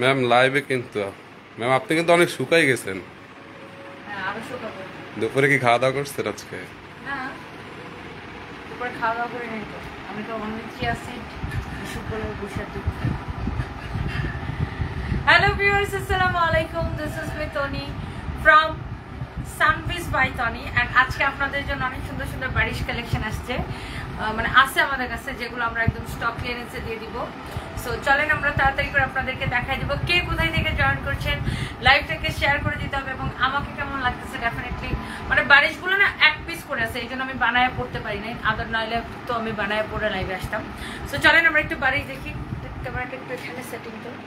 Ma'am লাইভে কিন্তু ma'am আপনি কিন্তু অনেক শুকাই গেছেন। হ্যাঁ আরো শুকাবো। দুপুরে কি খাওয়া দাওয়া করছেন আজকে? না দুপুরে খাওয়া দাওয়া করে নেই তো, আমি তো অনলি চিয়া সিড শুকনো বসে দিই। হ্যালো ভিউয়ার্স, আসসালামু আলাইকুম, this is me Tony from Sanvees by Tony. And আজকে আপনাদের জন্য অনেক সুন্দর সুন্দর বারিশ কালেকশন আসছে, মানে আছে আমাদের কাছে, যেগুলো আমরা একদম স্টক ক্লিয়ারেন্সে দিয়ে দিব। সো চলেন আমরা তাড়াতাড়ি করে আপনাদেরকে দেখাই দিব কে কোথায় থেকে জয়েন করছেন। লাইভটাকে শেয়ার করে দিতে হবে এবং আমাকে কেমন লাগতেছে ডেফিনেটলি। মানে বারিশগুলো না এক পিস করে আছে, এই জন্য আমি বানায় পড়তে পারি নাই, আদার নইলে তো আমি বানায় পড়ে লাইভে আসতাম। সো চলেন আমরা একটু বারিশ দেখি, ক্যামেরাটা একটু এখানে সেটিং করি।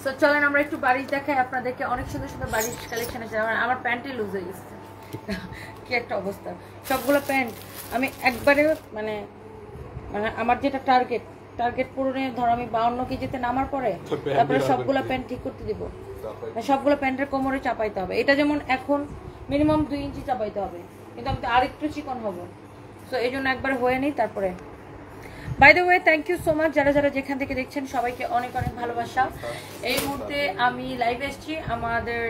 সো চলেন আমরা একটু বারিশ দেখাই আপনাদেরকে। অনেক সুন্দর সুন্দর বারিশ কালেকশন আছে। আমার প্যান্টই লুজ হয়ে গেছে, কি একটা অবস্থা। সবগুলো প্যান্ট আমি একবারে মানে মানে আমার যেটা টার্গেট পূরণে ধর আমি 52 কেজিতে নামার পরে তারপরে সবগুলো প্যান্ট ঠিক করতে দিব। সবগুলো প্যান্টের কোমরে চাপাইতে হবে। এটা যেমন এখন মিনিমাম 2 ইঞ্চি চাপাইতে হবে, কিন্তু আমি তো আরেকটু চিকন হব। সো এই জন্য একবার হয়ে নিই তারপরে। By the way, thank you so much যারা যারা যেখান থেকে দেখছেন, সবাইকে অনেক অনেক ভালোবাসা। এই মুহূর্তে আমি লাইভে এসেছি আমাদের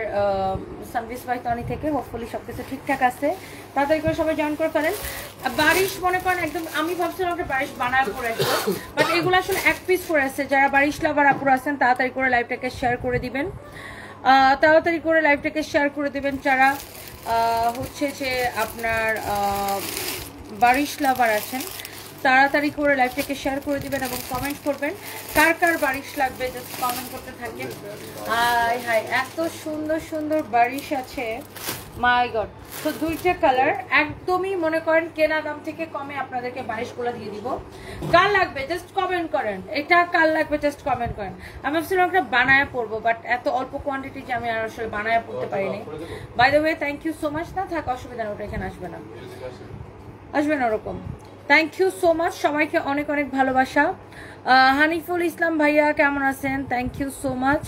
সানভিস বাই তনি থেকে। হোপফুলি সব কিছু ঠিকঠাক আছে, তাড়াতাড়ি করে সবাই জয়েন করে ফেলেন। বারিশ মনে করেন একদম, আমি ভাবছিলাম একটা বারিশ বানায় পরে আসবো, বাট এগুলো আসলে এক পিস করে আসছে। যারা বারিশ লাভার আপুরা আছেন তাড়াতাড়ি করে লাইভটাকে শেয়ার করে দিবেন, তাড়াতাড়ি করে লাইভটাকে শেয়ার করে দিবেন। যারা হচ্ছে যে আপনার বারিশ লাভার আছেন তাড়াতাড়ি করে লাইভটাকে শেয়ার করে দিবেন এবং কমেন্ট করবেন কার কার বারিশ লাগবে, জাস্ট কমেন্ট করতে থাকেন। হাই হাই, এত সুন্দর সুন্দর বারিশ আছে, মাই গড। তো দুইটা কালার একদমই মনে করেন কেনা দাম থেকে কমে আপনাদেরকে বারিশগুলো দিয়ে দিব। কার লাগবে জাস্ট কমেন্ট করেন, এটা কার লাগবে জাস্ট কমেন্ট করেন। আমি ভাবছিলাম একটা বানায় পড়বো, বাট এত অল্প কোয়ান্টিটি যে আমি আর আসলে বানায় পড়তে পারিনি। By the way, thank you so much. না থাক, অসুবিধা না, ওটা এখানে আসবে না, আসবে না ওরকম। থ্যাংক ইউ সো মাচ, সবাইকে অনেক অনেক ভালোবাসা। হানিফুল ইসলাম ভাইয়া কেমন আছেন? Thank you so much.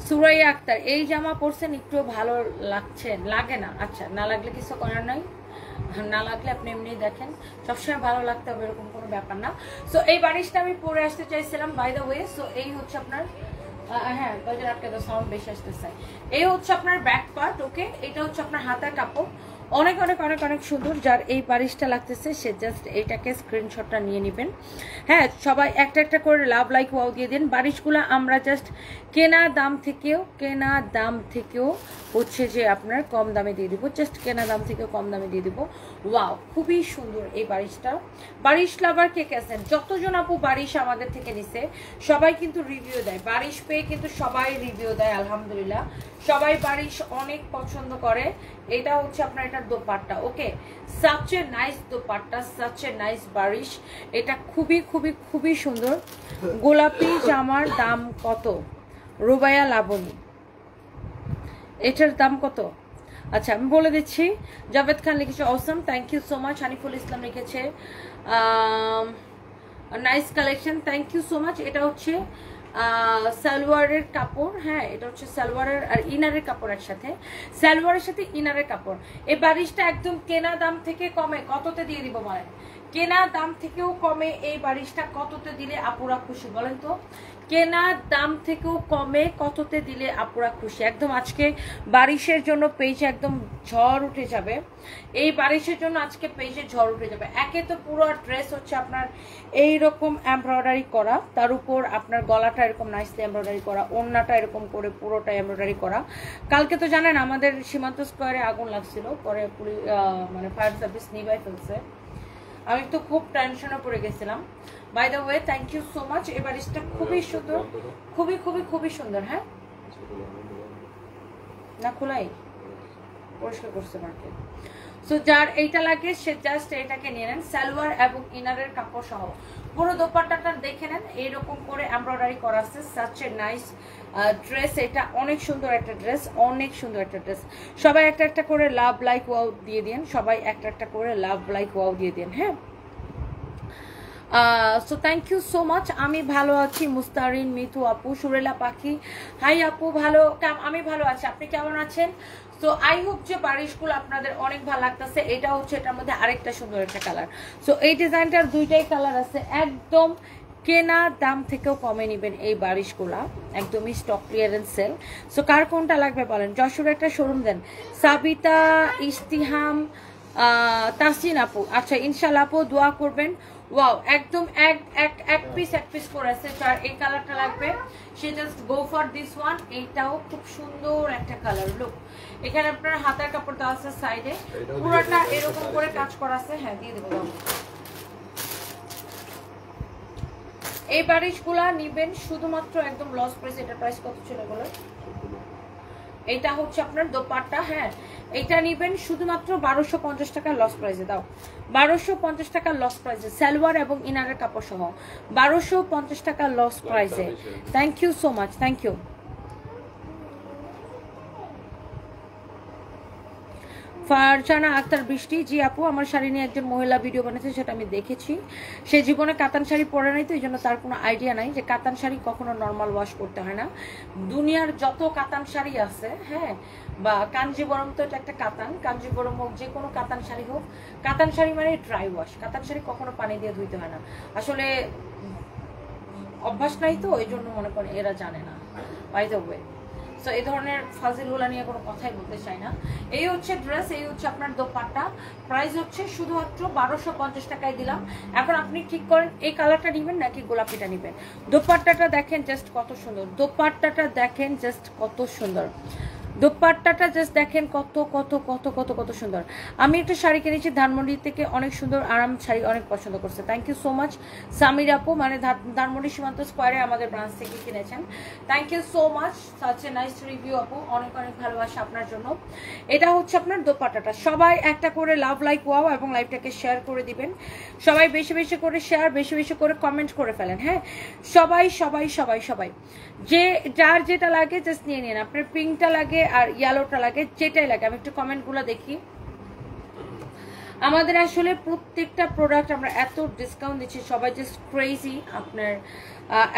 Suraiya Akter, এই জামা পরছেন একটু ভালো লাগছে? লাগে না? আচ্ছা, না লাগলে কিছু করার নাই, না লাগলে আপনি এমনি দেখেন, সবসময় ভালো লাগতে হবে এরকম কোনো ব্যাপার না। সো এই বারিশটা আমি পরে আসতে চাইছিলাম বাই দ্য ওয়ে। সো এই হচ্ছে আপনার হ্যাঁ বাজার আটকে তো সাউন্ড বেশি আসতেছে। এই হচ্ছে আপনার ব্যাক পার্ট, ওকে। এটা হচ্ছে আপনার হাতের কাপড়, অনেক অনেক অনেক অনেক সুন্দর। যার এই বারিশটা লাগতেছে সে জাস্ট এইটাকে স্ক্রিনশটটা নিয়ে নেবেন। হ্যাঁ, সবাই একটা একটা করে লাভ লাইক ওয়াও দিয়ে দিন। বারিশগুলো আমরা জাস্ট কেনা দাম থেকেও হচ্ছে যে আপনার কম দামে দিয়ে দিব, জাস্ট কেনা দাম থেকেও কম দামে দিয়ে দিব। ওয়াও, খুবই সুন্দর এই বারিশটা। বারিশ লাভার কে আছেন, যতজন আপু বারিশ আমাদের থেকে নিছে সবাই কিন্তু রিভিউ দেয়, বারিশ পেয়ে কিন্তু সবাই রিভিউ দেয়, আলহামদুলিল্লাহ। সবাই বারিশ অনেক পছন্দ করে। এটা হচ্ছে আপনার এটার dupatta, okay. Such a nice dupatta, such a nice বারিশ। এটা খুবই খুবই খুবই সুন্দর। গোলাপি জামার দাম কত? রুবাইয়া লাবণী, এটার দাম কত? আচ্ছা আমি বলে দিচ্ছি। জাভেদ খান লিখেছে awesome, thank you so much. Haniful Islam লিখেছে nice collection, thank you so much. এটা হচ্ছে সালোয়ারের কাপড়, হ্যাঁ এটা হচ্ছে সালোয়ারের আর ইনারের কাপড় একসাথে, সালোয়ারের সাথে ইনারের কাপড়। এই বারিশটা একদম কেনা দাম থেকে কমে কততে দিয়ে দিব বলেন? কেনা দাম থেকেও কমে এই বারিশটা কততে দিলে আপুরা খুশি বলেন তো? কেনা দাম থেকেও কমে কততে দিলে আপুরা খুশি? একদম আজকে বারিশের জন্য পেজে একদম ঝড় উঠে যাবে। এই বারিশের জন্য আজকে পেজে ঝড় উঠে যাবে। একে তো পুরো ড্রেস হচ্ছে আপনার এইরকম এমব্রয়ডারি করা, তার উপর আপনার গলাটা এরকম নাইসলি এমব্রয়ডারি করা, ওড়নাটা এরকম করে পুরোটা এমব্রয়ডারি করা। কালকে তো জানেন আমাদের সীমান্ত স্কোয়ারে আগুন লাগছিল, পরে পুলিশ মানে ফায়ার সার্ভিস নিভাই ফেলছে। আমি তো খুব টেনশনে পড়ে গেছিলাম। By the way, thank you so much. এই বারিশটা খুবই সুন্দর, খুবই খুবই খুবই সুন্দর। হ্যাঁ না খোলাই পরিষ্কার করছে মার্কেট। সো যার এইটা লাগে সে জাস্ট এটাকে নিয়ে নেন, সালোয়ার এবং ইনারের কাপড় সহ। পুরো দোপাট্টাটা দেখে নেন, এইরকম করে এমব্রয়ডারি করা আছে। সাচ এ নাইস ড্রেস, এটা অনেক সুন্দর একটা ড্রেস, অনেক সুন্দর একটা ড্রেস। সবাই একটা একটা করে লাভ লাইক ওয়াও দিয়ে দিন, সবাই একটা একটা করে লাভ লাইক ওয়াও দিয়ে দিন। হ্যাঁ, so thank you so much. আমি ভালো আছি। মুস্তারিন, মিতু আপু, সুরেলা পাখি, হাই আপু, আমি ভালো আছি, আপনি কেমন আছেন? সো আই হোপ যে বারিশগুলো আপনাদের অনেক ভালো লাগতেছে। এটা হচ্ছে এটার মধ্যে আরেকটা সুন্দর একটা কালার। সো এই ডিজাইনটার দুইটাই কালার আছে, একদম কেনা দাম থেকেও কমে নেবেন এই বারিশগুলা, একদমই স্টক ক্লিয়ারেন্স সেল। সো কার কোনটা লাগবে বলেন, যশোরে একটা শোরুম দেন। সাবিতা, ইস্তিহাম, তাসিন আপু, আচ্ছা ইনশাল্লাহ আপু দোয়া করবেন। ওয়াও, একদম এক পিস করে আছে। যার এই কালারটা লাগবে সে just go for this one. এইটাও খুব সুন্দর একটা কালার। লুক, এখানে আপনার হাতার কাপড় দেওয়া আছে সাইডে, পুরোটা এরকম করে কাজ করা আছে। হ্যাঁ দিয়ে দেবো। এই বারিশগুলা নিবেন শুধুমাত্র একদম লস প্রাইস। এটা প্রাইস কত ছিল এগুলো? এটা হচ্ছে আপনার দোপাট্টা। হ্যাঁ, এটা নিবেন শুধুমাত্র 1250 টাকা লস প্রাইসে। দাও 1250 টাকা লস প্রাইসে, সালোয়ার এবং ইনারের কাপড় সহ 1250 টাকা লস প্রাইসে। Thank you so much, thank you. Farzana Akter Brishti, জি আপু আমার শাড়ি নিয়ে একজন মহিলা ভিডিও বানিয়েছে, সেটা আমি দেখেছি। সে জীবনে কাতান শাড়ি পরে নাই, তো এই জন্য তার কোনো আইডিয়া নাই যে কাতান শাড়ি কখনো নর্মাল ওয়াশ করতে হয় না। দুনিয়ার যত কাতান শাড়ি আছে, হ্যাঁ, বা কাঞ্জিবরম, তো এটা একটা কাতান, কাঞ্জিবরম হোক, যে কোনো কাতান শাড়ি হোক, কাতান শাড়ি মানে ড্রাই ওয়াশ। কাতান শাড়ি কখনো পানি দিয়ে ধুইতে হয় না। আসলে অভ্যাস নাই, তো এই জন্য মনে করেন এরা জানে না। বাই দ্য ওয়ে, তো এই ধরনের ফাজিলগুলা নিয়ে কোনো কথাই বলতে চাই না। এই হচ্ছে ড্রেস, এই হচ্ছে আপনার দোপাট্টা। প্রাইস হচ্ছে শুধুমাত্র 1250 টাকায় দিলাম। এখন আপনি ঠিক করেন এই কালারটা নেবেন নাকি গোলাপিটা নেবেন। দোপাট্টাটা দেখেন জাস্ট কত সুন্দর, দোপাট্টাটা দেখেন জাস্ট কত সুন্দর, দোপাট্টাটা জাস্ট দেখেন কত কত কত কত কত সুন্দর। আমি একটা শাড়ি কিনেছি ধানমন্ডি থেকে, অনেক সুন্দর আরাম শাড়ি, অনেক পছন্দ করছে। Thank you so much Samir আপু, মানে ধানমন্ডি সীমান্ত স্কোয়ারে আমাদের ব্রাঞ্চ থেকে কিনেছেন। Thank you so much, such a nice review আপু, অনেক অনেক ভালোবাসা আপনার জন্য। এটা হচ্ছে আপনার দোপাট্টাটা। সবাই একটা করে লাভ লাইক ওয়াও এবং লাইভটাকে শেয়ার করে দিবেন। সবাই বেশি বেশি করে শেয়ার, বেশি বেশি করে কমেন্ট করে ফেলেন। হ্যাঁ, সবাই সবাই সবাই সবাই যে যার যেটা লাগে জাস্ট নিয়ে নিন। আপনার পিঙ্কটা লাগে আর ইয়েলোটা লাগে, যেটাই লাগে। আমি একটু কমেন্টগুলো দেখি। আমাদের আসলে প্রত্যেকটা প্রোডাক্ট আমরা এত ডিসকাউন্ট দিচ্ছি, সবাই জাস্ট ক্রেজি। আপনার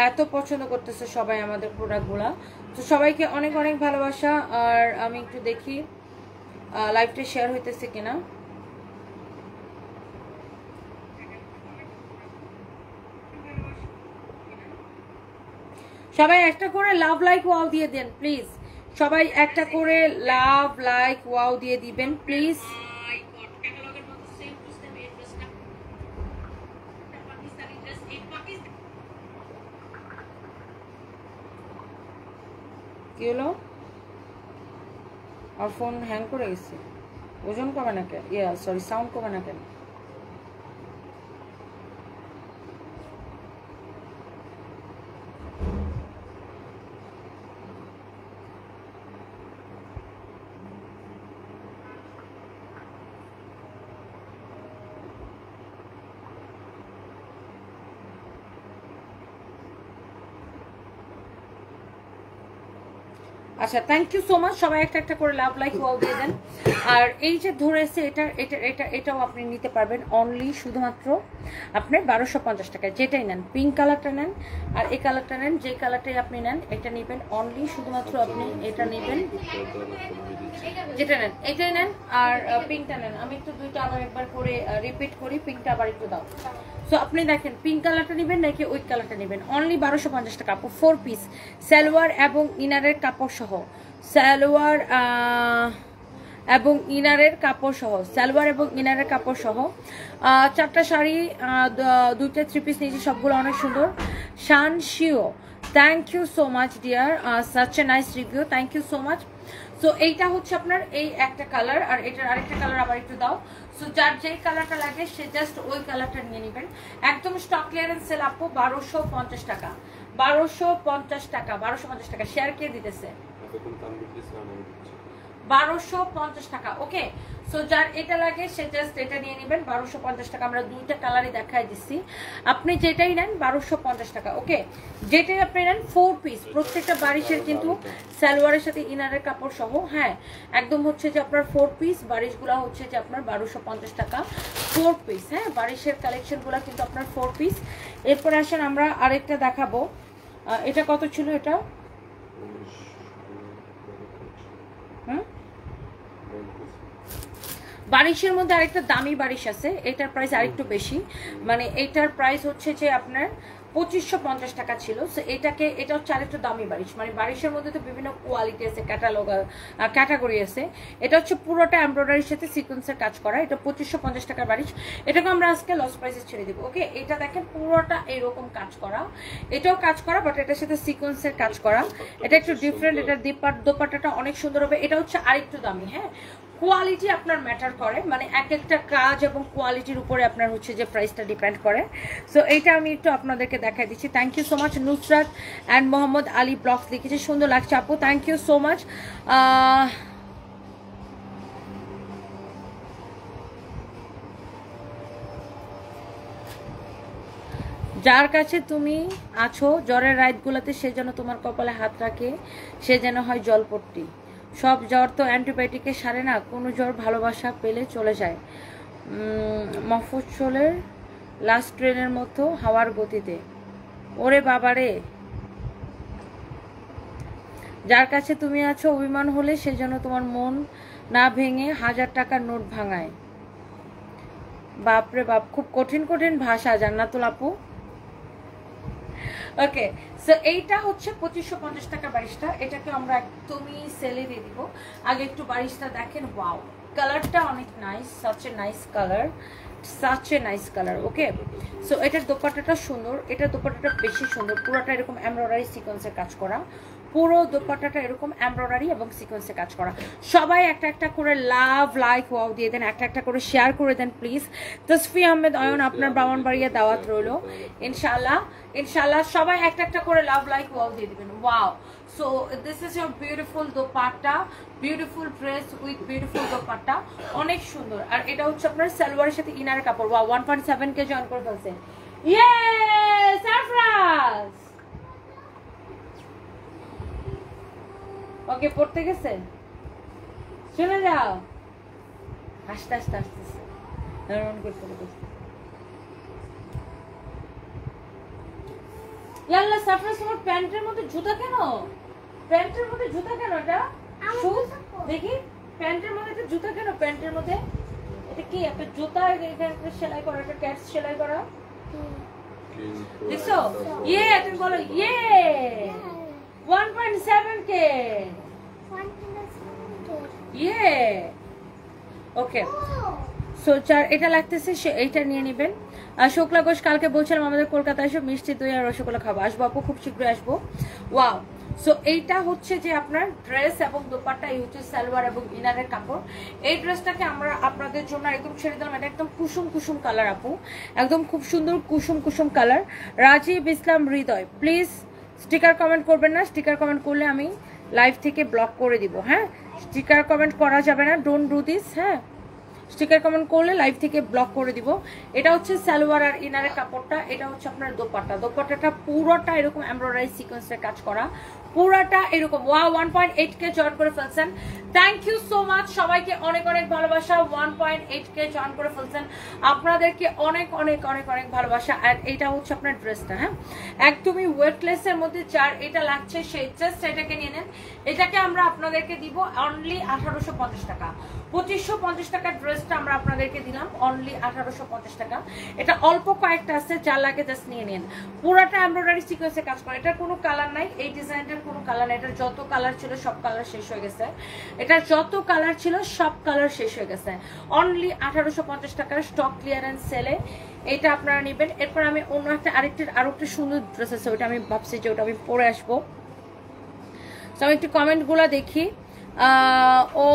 এত পছন্দ করতেছে সবাই আমাদের প্রোডাক্টগুলা। তো সবাইকে অনেক অনেক ভালোবাসা। আর আমি একটু দেখি লাইভটা শেয়ার হইতেছে কিনা। সবাই একটা করে লাভ লাইক ওয়াও দিয়ে দেন প্লিজ। সবাই একটা করে লাভ লাইক ওয়াও দিয়ে দিবেন প্লিজ। কি হলো? আর ফোন হ্যাং করে গেছে। ওজন কমে না কেন? সরি, সাউন্ড কমে না কেন? আচ্ছা, থ্যাংক ইউ সো মাচ। সবাই একটা একটা করে লাভ লাইক ওয়াও দিয়ে দেন। আর এই যে ধরেছে এটাও আপনি নিতে পারবেন অনলি শুধুমাত্র আপনার 1250 টাকায়। যেটাই নেন, পিঙ্ক কালারটা নেন আর এই কালারটা নেন, যে কালারটাই আপনি নেন এটা নেবেন অনলি শুধুমাত্র আপনি এটা নেবেন, যেটা নেন এটাই নেন। আর পিঙ্কটা নেন। আমি একটু দুইটা আবার একবার করে রিপিট করি, পিঙ্কটা আবার একটু দাও। সো আপনি দেখেন পিঙ্ক কালারটা নেবেন নাকি ওই কালারটা নেবেন। অনলি 1250 টাকা আপু, 4 পিস সালোয়ার এবং ইনারের কাপড় সহ, সালোয়ার এবং ইনারের কাপড় সহ, সালোয়ার এবং ইনারের কাপড় সহ। 4টা শাড়ি, 2টা 3 পিস নিয়েছি, সবগুলো অনেক সুন্দর। শান শিও, thank you so much dear, such a nice review, thank you so much. So এইটা হচ্ছে আপনার এই একটা কালার, আর এটার আরেকটা কালার আবার একটু দাও। সো যার যেই কালারটা লাগে সে জাস্ট ওই কালারটা নিয়ে নেবেন। একদম স্টক ক্লিয়ারেন্স সেল আপু, 1250 টাকা, 1250 টাকা, 1250 টাকা। শেয়ার কে দিতেছে? 1250 টাকা। ওকে, সো যার এটা লাগে সে জাস্ট এটা নিয়ে নেবেন, 1250 টাকা। আমরা দুইটা কালারই দেখাই দিচ্ছি, আপনি যেটাই নেন 1250 টাকা। ওকে, যেটাই আপনি নেন 4 পিস, প্রত্যেকটা বারিশের কিন্তু সালোয়ারের সাথে ইনারের কাপড় সহ। হ্যাঁ, একদম হচ্ছে যে আপনার 4 পিস, বারিশগুলো হচ্ছে যে আপনার 1250 টাকা 4 পিস। হ্যাঁ, বারিশের কালেকশনগুলো কিন্তু আপনার 4 পিস। এরপরে আসেন আমরা আরেকটা দেখাবো। এটা কত ছিল? এটা বারিশের মধ্যে আরেকটা দামি বারিশ আছে, এটার প্রাইস আরেকটু বেশি। মানে এটার প্রাইস হচ্ছে যে আপনার 2550 টাকা ছিল। সো এটা হচ্ছে আরেকটু দামি বারিশ, মানে বারিশের মধ্যে তো বিভিন্ন কোয়ালিটি আছে, ক্যাটাগরি আছে। এটা হচ্ছে পুরোটা এমব্রয়ডারির সাথে সিকোয়েন্সের কাজ করা। এটা 2550 টাকার বারিশ। এটাকে আমরা আজকে লস প্রাইসে ছেড়ে দিব। ওকে, এটা দেখেন পুরোটা এরকম কাজ করা, এটাও কাজ করা, বাট এটার সাথে সিকোয়েন্সের কাজ করা। এটা একটু ডিফারেন্ট। এটার দোপাট্টাটা অনেক সুন্দর হবে। এটা হচ্ছে আরেকটু দামি। হ্যাঁ, কোয়ালিটি আপনার ম্যাটার করে, মানে এক একটা কাজ এবং কোয়ালিটির উপরে আপনার হচ্ছে যে প্রাইসটা ডিপেন্ড করে। সো এইটা আমি একটু আপনাদেরকে দেখাই দিচ্ছি। Thank you so much. Nusrat and Mohammad Ali blogs লিখেছে, সুন্দর লাগছে আপু, থ্যাংক ইউ সো মাচ। যার কাছে তুমি আছো জ্বরের রাতগুলোতে, সে যেন তোমার কপালে হাত রাখে, সে যেন হয় জলপট্টি। সব জ্বর তো অ্যান্টিবায়োটিকে সারে না, কোনো জ্বর ভালোবাসা পেলে চলে যায়। মফস্বলের লাস্ট ট্রেনের মতো হাওয়ার গতিতে। ওরে বাবারে, যার কাছে তুমি আছো অভিমান হলে সে যেন তোমার মন না ভেঙে 1000 টাকার নোট ভাঙায়। বাপরে বাপ, খুব কঠিন কঠিন ভাষা জান্নাতুল আপু। ওকে, সো এইটা হচ্ছে 2550 টাকা বারিশটা। এটাকে আমরা একদমই সেলে দিয়ে দিব। আগে একটু বারিশটা দেখেন। ওয়াও, কালারটা অনেক nice, such a nice colour, such a nice colour. Okay, so এটার দোপাট্টাটা সুন্দর, এটার দোপাট্টাটা বেশি সুন্দর, পুরোটা এরকম এমব্রয়ডারি সিকোয়েন্সের কাজ করা, পুরো দোপাট্টাটা এরকম এমব্রয়ডারি এবং সিকোয়েন্সে কাজ করা। সবাই একটা একটা করে লাভ লাইক ওয়াও দিয়ে দেন, একটা একটা করে শেয়ার করে দেন প্লিজ। তসফি আহমেদ অয়ন, আপনার ব্রাহ্মণবাড়িয়া দাওয়াত রইল ইনশাআল্লাহ। ইনশাআল্লাহ সবাই একটা একটা করে লাভ লাইক ওয়াও দিয়ে দিবেন। Wow, so this is your beautiful dupatta, beautiful dress with beautiful dupatta, অনেক সুন্দর। আর এটা হচ্ছে আপনার সালোয়ারের সাথে ইনারের কাপড়। ওয়াও, 1.7K জয়েন করে ফেলছে। ইয়ে সারপ্রাইজ। ওকে, পড়তে গেছে, চলে যাও। আস্তে আস্তে আসতেছে, ইয়াল্লা সাফরাজ, তোমার প্যান্টের মধ্যে জুতা কেন? প্যান্টের মধ্যে জুতা কেন? এটা দেখি, প্যান্টের মধ্যে একটা জুতা কেন? প্যান্টের মধ্যে এটা কি? একটা জুতা এখানে সেলাই করা, একটা ক্যাটস সেলাই করা, দেখছো? ইয়ে, তুমি বলো ইয়ে। 1.7K। ইয়ে, ওকে। সো যার এটা লাগতেছে সে এইটা নিয়ে নেবেন। আর শুক্লা ঘোষ, কালকে বলছিলাম আমাদের কলকাতায় এসে মিষ্টি দই আর রসগোল্লা খাবো। আসবো আপু, খুব শীঘ্রই আসবো। ওয়াও, সো এইটা হচ্ছে যে আপনার ড্রেস এবং দোপাট্টা, এই হচ্ছে সালোয়ার এবং ইনারের কাপড়। এই ড্রেসটাকে আমরা আপনাদের জন্য একদম ছেড়ে দিলাম। এটা একদম কুসুম কুসুম কালার আপু, একদম খুব সুন্দর কুসুম কুসুম colour. Rajib Islam Hridoy, please sticker comment করবেন না। স্টিকার কমেন্ট করলে আমি লাইভ থেকে ব্লক করে দিব। হ্যাঁ, স্টিকার কমেন্ট করা যাবে না, ডোন্ট ডু দিস। হ্যাঁ, স্টিকার কমেন্ট করলে লাইভ থেকে ব্লক করে দিব। এটা হচ্ছে সালোয়ার আর ইনারের কাপড়টা। এটা হচ্ছে আপনার দোপাট্টা। দোপাট্টাটা পুরোটা এরকম এমব্রয়ডারি সিকোয়েন্সের কাজ করা, পুরাটা এরকম। ওয়াও, 1.8K জয়েন করে ফেলছেন। থ্যাংক ইউ সো মাচ সবাইকে, অনেক অনেক ভালোবাসা। 1.8K জয়েন করে ফেলছেন, আপনাদেরকে অনেক অনেক অনেক অনেক ভালোবাসা। আর এটা হচ্ছে আপনার ড্রেসটা। হ্যাঁ, একদমই ওয়েটলেসের মধ্যে যার এটা লাগছে সেই জাস্ট এটাকে নিয়ে নেন। এটাকে আমরা আপনাদেরকে দিব অনলি 1850 টাকা। 2550 টাকার ড্রেসটা আমরা আপনাদেরকে দিলাম অনলি 1850 টাকা। এটা অল্প কয়েকটা আছে, যার লাগে জাস্ট নিয়ে নেন। পুরাটা এমব্রয়ডারি সিকোয়েন্সে কাজ করে। এটার কোনো কালার নাই, এই ডিজাইনটার কোনো কালার নাই। এটার যত কালার ছিল সব কালার শেষ হয়ে গেছে। এটার যত কালার ছিল সব কালার শেষ হয়ে গেছে। অনলি 1850 টাকার স্টক ক্লিয়ারেন্স সেলে এটা আপনারা নেবেন। এরপর আমি অন্য একটা আরেকটা সুন্দর ড্রেস আছে, ওটা আমি ভাবছি যে ওটা আমি পরে আসবো। তো আমি একটু কমেন্টগুলো দেখি। ও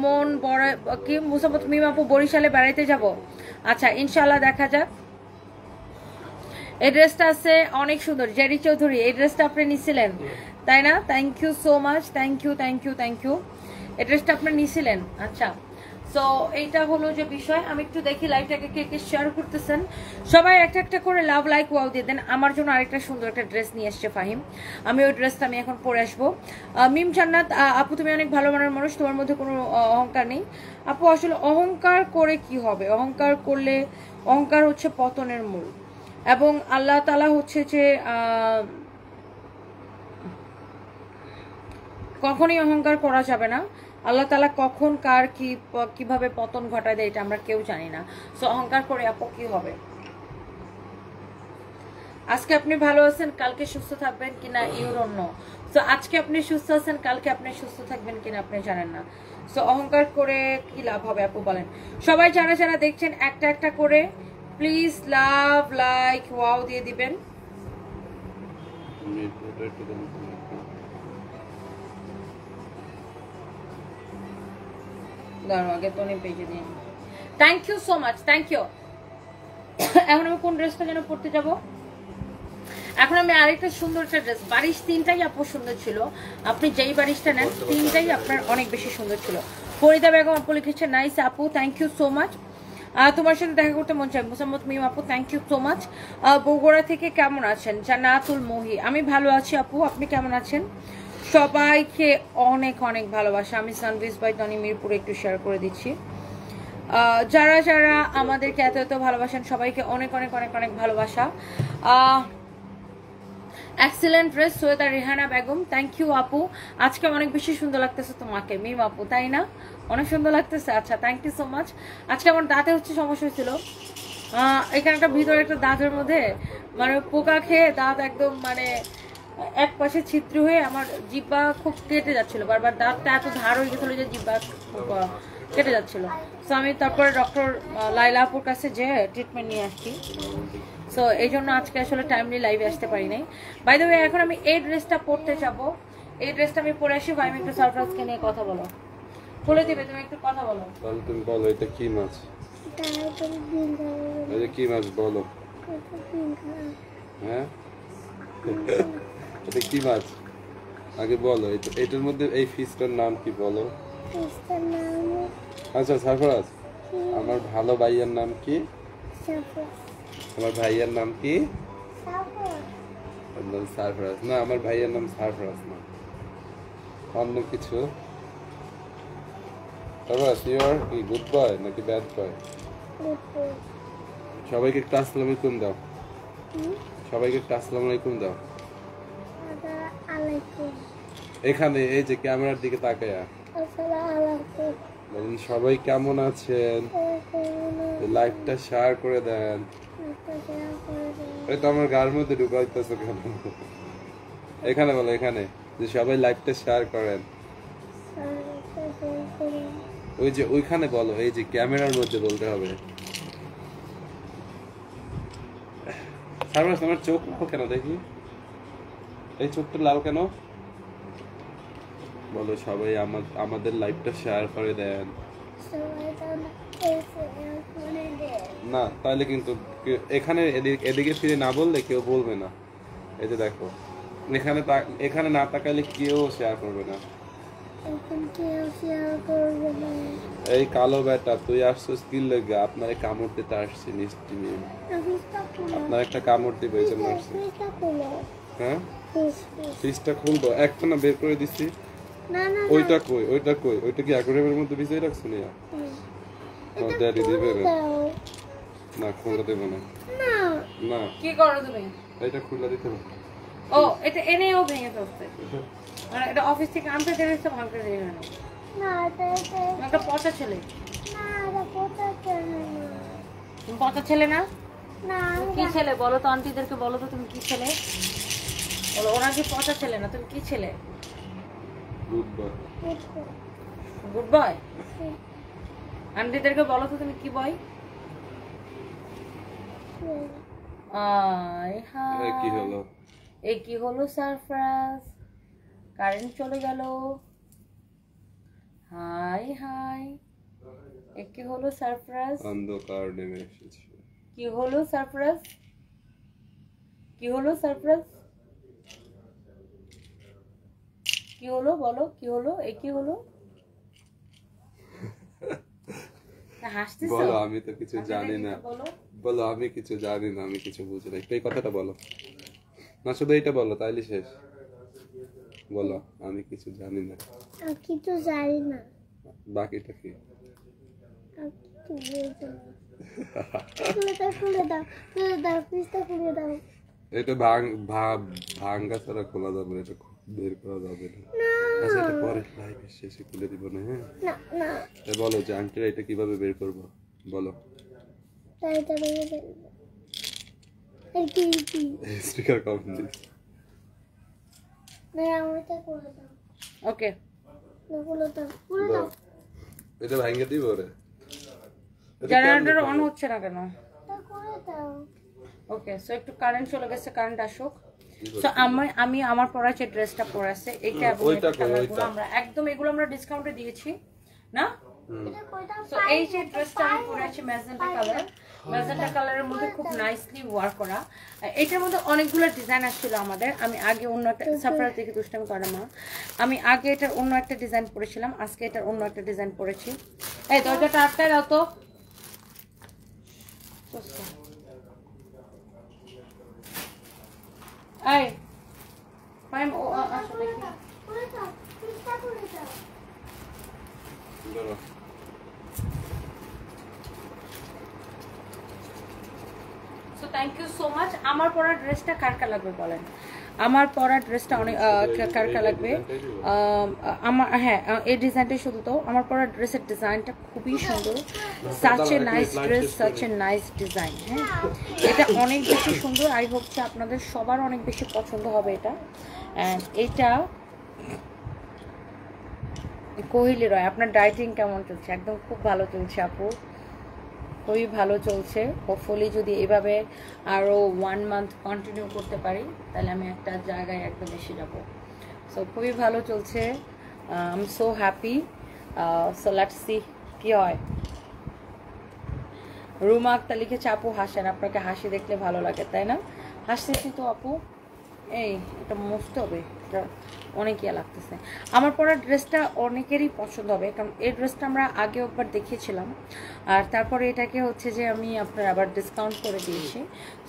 মন বড় কি মুসাফত মিম আপু, বরিশালে বেড়াইতে যাব। আচ্ছা, ইনশাল্লাহ দেখা যাক। এই ড্রেসটা আছে অনেক সুন্দর, জেরি চৌধুরী এই ড্রেসটা আপনি নিছিলেন তাই না? Thank you so much, thank you thank you thank you. এই ড্রেসটা আপনি নিছিলেন। আচ্ছা, সো এইটা হলো যে বিষয়। আমি একটু দেখি লাইভটাকে কে কে শেয়ার করতেছেন। সবাই একটা একটা করে লাভ লাইক ওয়াও দিয়ে দেন। আমার জন্য আরেকটা সুন্দর একটা ড্রেস নিয়ে এসছে ফাহিম, আমি ওই ড্রেসটা আমি এখন পরে আসবো। মিম জান্নাত আপু, তুমি অনেক ভালো মানের মানুষ, তোমার মধ্যে কোনো অহংকার নেই। আপু আসলে অহংকার করে কি হবে? অহংকার করলে, অহংকার হচ্ছে পতনের মূল। এবং আল্লাহ তাআলা হচ্ছে যে কখনই অহংকার করা যাবে না। আল্লাহ তাআলা কখন কার কিভাবে পতন ঘটায় দেয় এটা আমরা কেউ জানি না। সো অহংকার করে আপু কি হবে? আজকে আপনি ভালো আছেন, কালকে সুস্থ থাকবেন কিনা ইউ ডোন্ট নো। সো আজকে আপনি সুস্থ আছেন, কালকে আপনি সুস্থ থাকবেন কিনা আপনি জানেন না। সো অহংকার করে কি লাভ হবে আপু বলেন। সবাই যারা যারা দেখছেন একটা একটা করে প্লিজ লাভ লাইক ওয়াও দিয়ে দিবেন। আগে তো পেজে দিন। Thank you so much, thank you. এখন আমি কোন ড্রেসটা যেন পড়তে যাব? এখন আমি আরেকটা সুন্দর একটা ড্রেস, বারিশ তিনটাই আপু সুন্দর ছিল, আপনি যেই বারিশটা নেন তিনটাই আপনার অনেক বেশি সুন্দর ছিল। ফরিদা বেগম আপু লিখেছে নাইস আপু, থ্যাংক ইউ সো মাচ। তোমার সাথে দেখা করতে মন চাই। মুসাম্মদ মিম আপু thank you so much. Bogura থেকে কেমন আছেন? জান্নাতুল মহি আমি ভালো আছি আপু, আপনি কেমন আছেন? সবাইকে অনেক অনেক ভালোবাসা। আমি সানভিস বাই টনি মিরপুরে একটু শেয়ার করে দিচ্ছি। যারা যারা আমাদেরকে এত এত ভালোবাসেন সবাইকে অনেক অনেক অনেক অনেক ভালোবাসা। Excellent dress Syeda Rehana Begum, thank you আপু। আজকে অনেক বেশি সুন্দর লাগতেছে তোমাকে মিম আপু, তাই না? অনেক সুন্দর লাগতেছে, আচ্ছা থ্যাংক ইউ সো মাচ। আজকে আমার দাঁতে হচ্ছে সমস্যা হয়েছিল, এখানে একটা ভিতরে একটা দাঁতের মধ্যে মানে পোকা খেয়ে দাঁত একদম মানে এক পাশে ছিদ্র হয়ে আমার জিব্বা খুব কেটে যাচ্ছিল, বারবার দাঁতটা এত ধার হয়ে গেছিল যে জিব্বা কেটে যাচ্ছিল। সো আমি তারপরে ডক্টর লাইলা আপুর কাছে যে ট্রিটমেন্ট নিয়ে আসছি। সো এই জন্য আজকে আসলে টাইমলি লাইভে আসতে পারি নাই। বাই দ্য ওয়ে এখন আমি এই ড্রেসটা পরতে যাব, এই ড্রেসটা আমি পরে আসি। ভাই আমি একটু সারপ্রাইজকে নিয়ে কথা বলো, বলে দিবে তুমি একটু কথা বলো। তাহলে তুমি বলো এটা কি মাছ? এটা কি মাছ বলো? হ্যাঁ এটা কি মাছ আগে বলো। এটার মধ্যে এই ফিশটার নাম কি বলো? আচ্ছা সারফরাজ, আমার ভালো ভাইয়ার নাম কি? আমার ভাইয়ার নাম কি? সারফরাজ না, আমার ভাইয়ার নাম সারফরাজ না, অন্য কিছু। সারফরাজ ইউর কি গুড বয় নাকি ব্যাড বয়? সবাইকে একটা আসসালামু আলাইকুম দাও, সবাইকে একটা আসসালামু আলাইকুম দাও। এখানে এই যে ক্যামেরার দিকে তাকায়া বলেন সবাই কেমন আছেন, লাইভটা শেয়ার করে দেন। এই তো আমার গার মধ্যে ঢুকাইতেছো কেন? এখানে বলো, এখানে যে সবাই লাইভটা শেয়ার করেন। ওই যে ওইখানে বলো, এই যে ক্যামেরার মধ্যে বলতে হবে। সারপ্রাইজ আমার চোখ লাল কেন দেখি, এই চোখটা লাল কেন? বলো সবাই আমাদের লাইভটা শেয়ার করে দেন। না তাহলে কিন্তু এখানে এদিকে ফিরে না বললে কেউ বলবে না। এই যে দেখো এখানে না তাকাইলে কেউ শেয়ার করবে না। এই কালো বেটা তুই আসছো স্কিল লেগে, আপনার কামড় দিতে আসছি নিশ্চয় নিয়ে, আপনার একটা কামড় দিবে এই জন্য আসছি। হ্যাঁ ফিসটা খুলবো, একটা না বের করে দিচ্ছি। ওইটা কই, ওইটা কই, ওইটা কি অ্যাকোয়ারিয়ামের মধ্যে ভিজিয়ে রাখছো না? ড্যাডি দিবে না, খুলে দেবে না। না কি করো তুমি? এটা খুলে দিতে হবে। ও এটা এনেও ভেঙে ফেলছে, মানে এটা অফিস থেকে আনতে দিয়েছে ভাঙতে দিয়ে না। না এটা পচা ছেলে। না এটা পচা ছেলে না। তুমি পচা ছেলে না? না কি ছেলে বলো তো, আন্টিদেরকে বলো তো তুমি কি ছেলে বলো। ওরা কি পচা ছেলে না, তুমি কি ছেলে? Good boy. Good boy. আন্টিদেরকে বলো তো তুমি কি বয়? কি হলো? এই কি হলো সারপ্রাইজ, কারেন্ট চলে গেল। হাই হাই, এ কি হলো সারপ্রাইজ? অন্ধকার নেমে এসেছে। কি হলো সারপ্রাইজ, কি হলো সারপ্রাইজ, কি হলো বলো, কি হলো, এ কি হলো? হাসতেছো? বলো আমি তো কিছু জানি না। বলো আমি কিছু জানি না, আমি কিছু বুঝি না। এই কথাটা বলো না, শুধু এটা বলো তাইলে শেষ। বলো আমি কিছু জানি না, আমি কিছু জানি না, বাকিটা কি? এটা ভাঙ্গা ছাড়া খোলা যাবে না, এটা বের করা যাবে না। আচ্ছা এটা পরে লাইভে শেষে খুলে দিব না? হ্যাঁ বলো যে আংটিটা এটা কিভাবে বের করবো বলো। স্টিকার কম দিস ওকে এটা ভাঙে দিব রে জেনারেটর অন হচ্ছে না কেন ওকে সো একটু কারেন্ট চলে গেছে কারেন্ট আসুক সো আমি আমার পরা যে ড্রেসটা পরে আছে এইটা এবং এটা কালারগুলো আমরা একদম এগুলো আমরা ডিসকাউন্টে দিয়েছি না সো এই যে ড্রেসটা আমি পরে আছি ম্যাজেন্টা কালারের মধ্যে খুব নাইসলি ওয়ার্ক করা এটার মধ্যে অনেকগুলো ডিজাইন আসছিল আমাদের আমি আগে অন্য একটা সাফারা থেকে দুষ্টামি করে মা আমি আগে এটার অন্য একটা ডিজাইন পরেছিলাম আজকে এটার অন্য একটা ডিজাইন পরেছি এই দরজাটা আটকায় দাও তো এই ফাইম ও আসলে কি so thank you so much আমার পরা ড্রেসটা কার কার লাগবে বলেন আমার পরা ড্রেসটা অনেক কার কার লাগবে আমার হ্যাঁ এই ডিজাইনটা শুধু তো আমার পরা ড্রেসের ডিজাইনটা খুবই সুন্দর such a nice dress such a nice design হ্যাঁ এটা অনেক বেশি সুন্দর আই হোপ যে আপনাদের সবার অনেক বেশি পছন্দ হবে এটা অ্যান্ড এটা কোহিলি রয় আপনার ডায়েটিং কেমন চলছে একদম খুব ভালো চলছে আপু খুবই ভালো চলছে হোপফুলি যদি এভাবে আরও 1 মান্থ কন্টিনিউ করতে পারি তাহলে আমি একটা জায়গায় একদম এসে যাব সো খুবই ভালো চলছে I am so happy so let's see কী হয় রুমা আক্তার লিখেছে আপু হাসেন আপনাকে হাসি দেখলে ভালো লাগে তাই না হাসতেছি তো আপু এই এটা মুছতে হবে এটা অনেক ইয়ে লাগতেছে আমার পরা ড্রেসটা অনেকেরই পছন্দ হবে কারণ এই ড্রেসটা আমরা আগে একবার দেখিয়েছিলাম আর তারপরে এটাকে হচ্ছে যে আমি আপনার আবার ডিসকাউন্ট করে দিয়েছি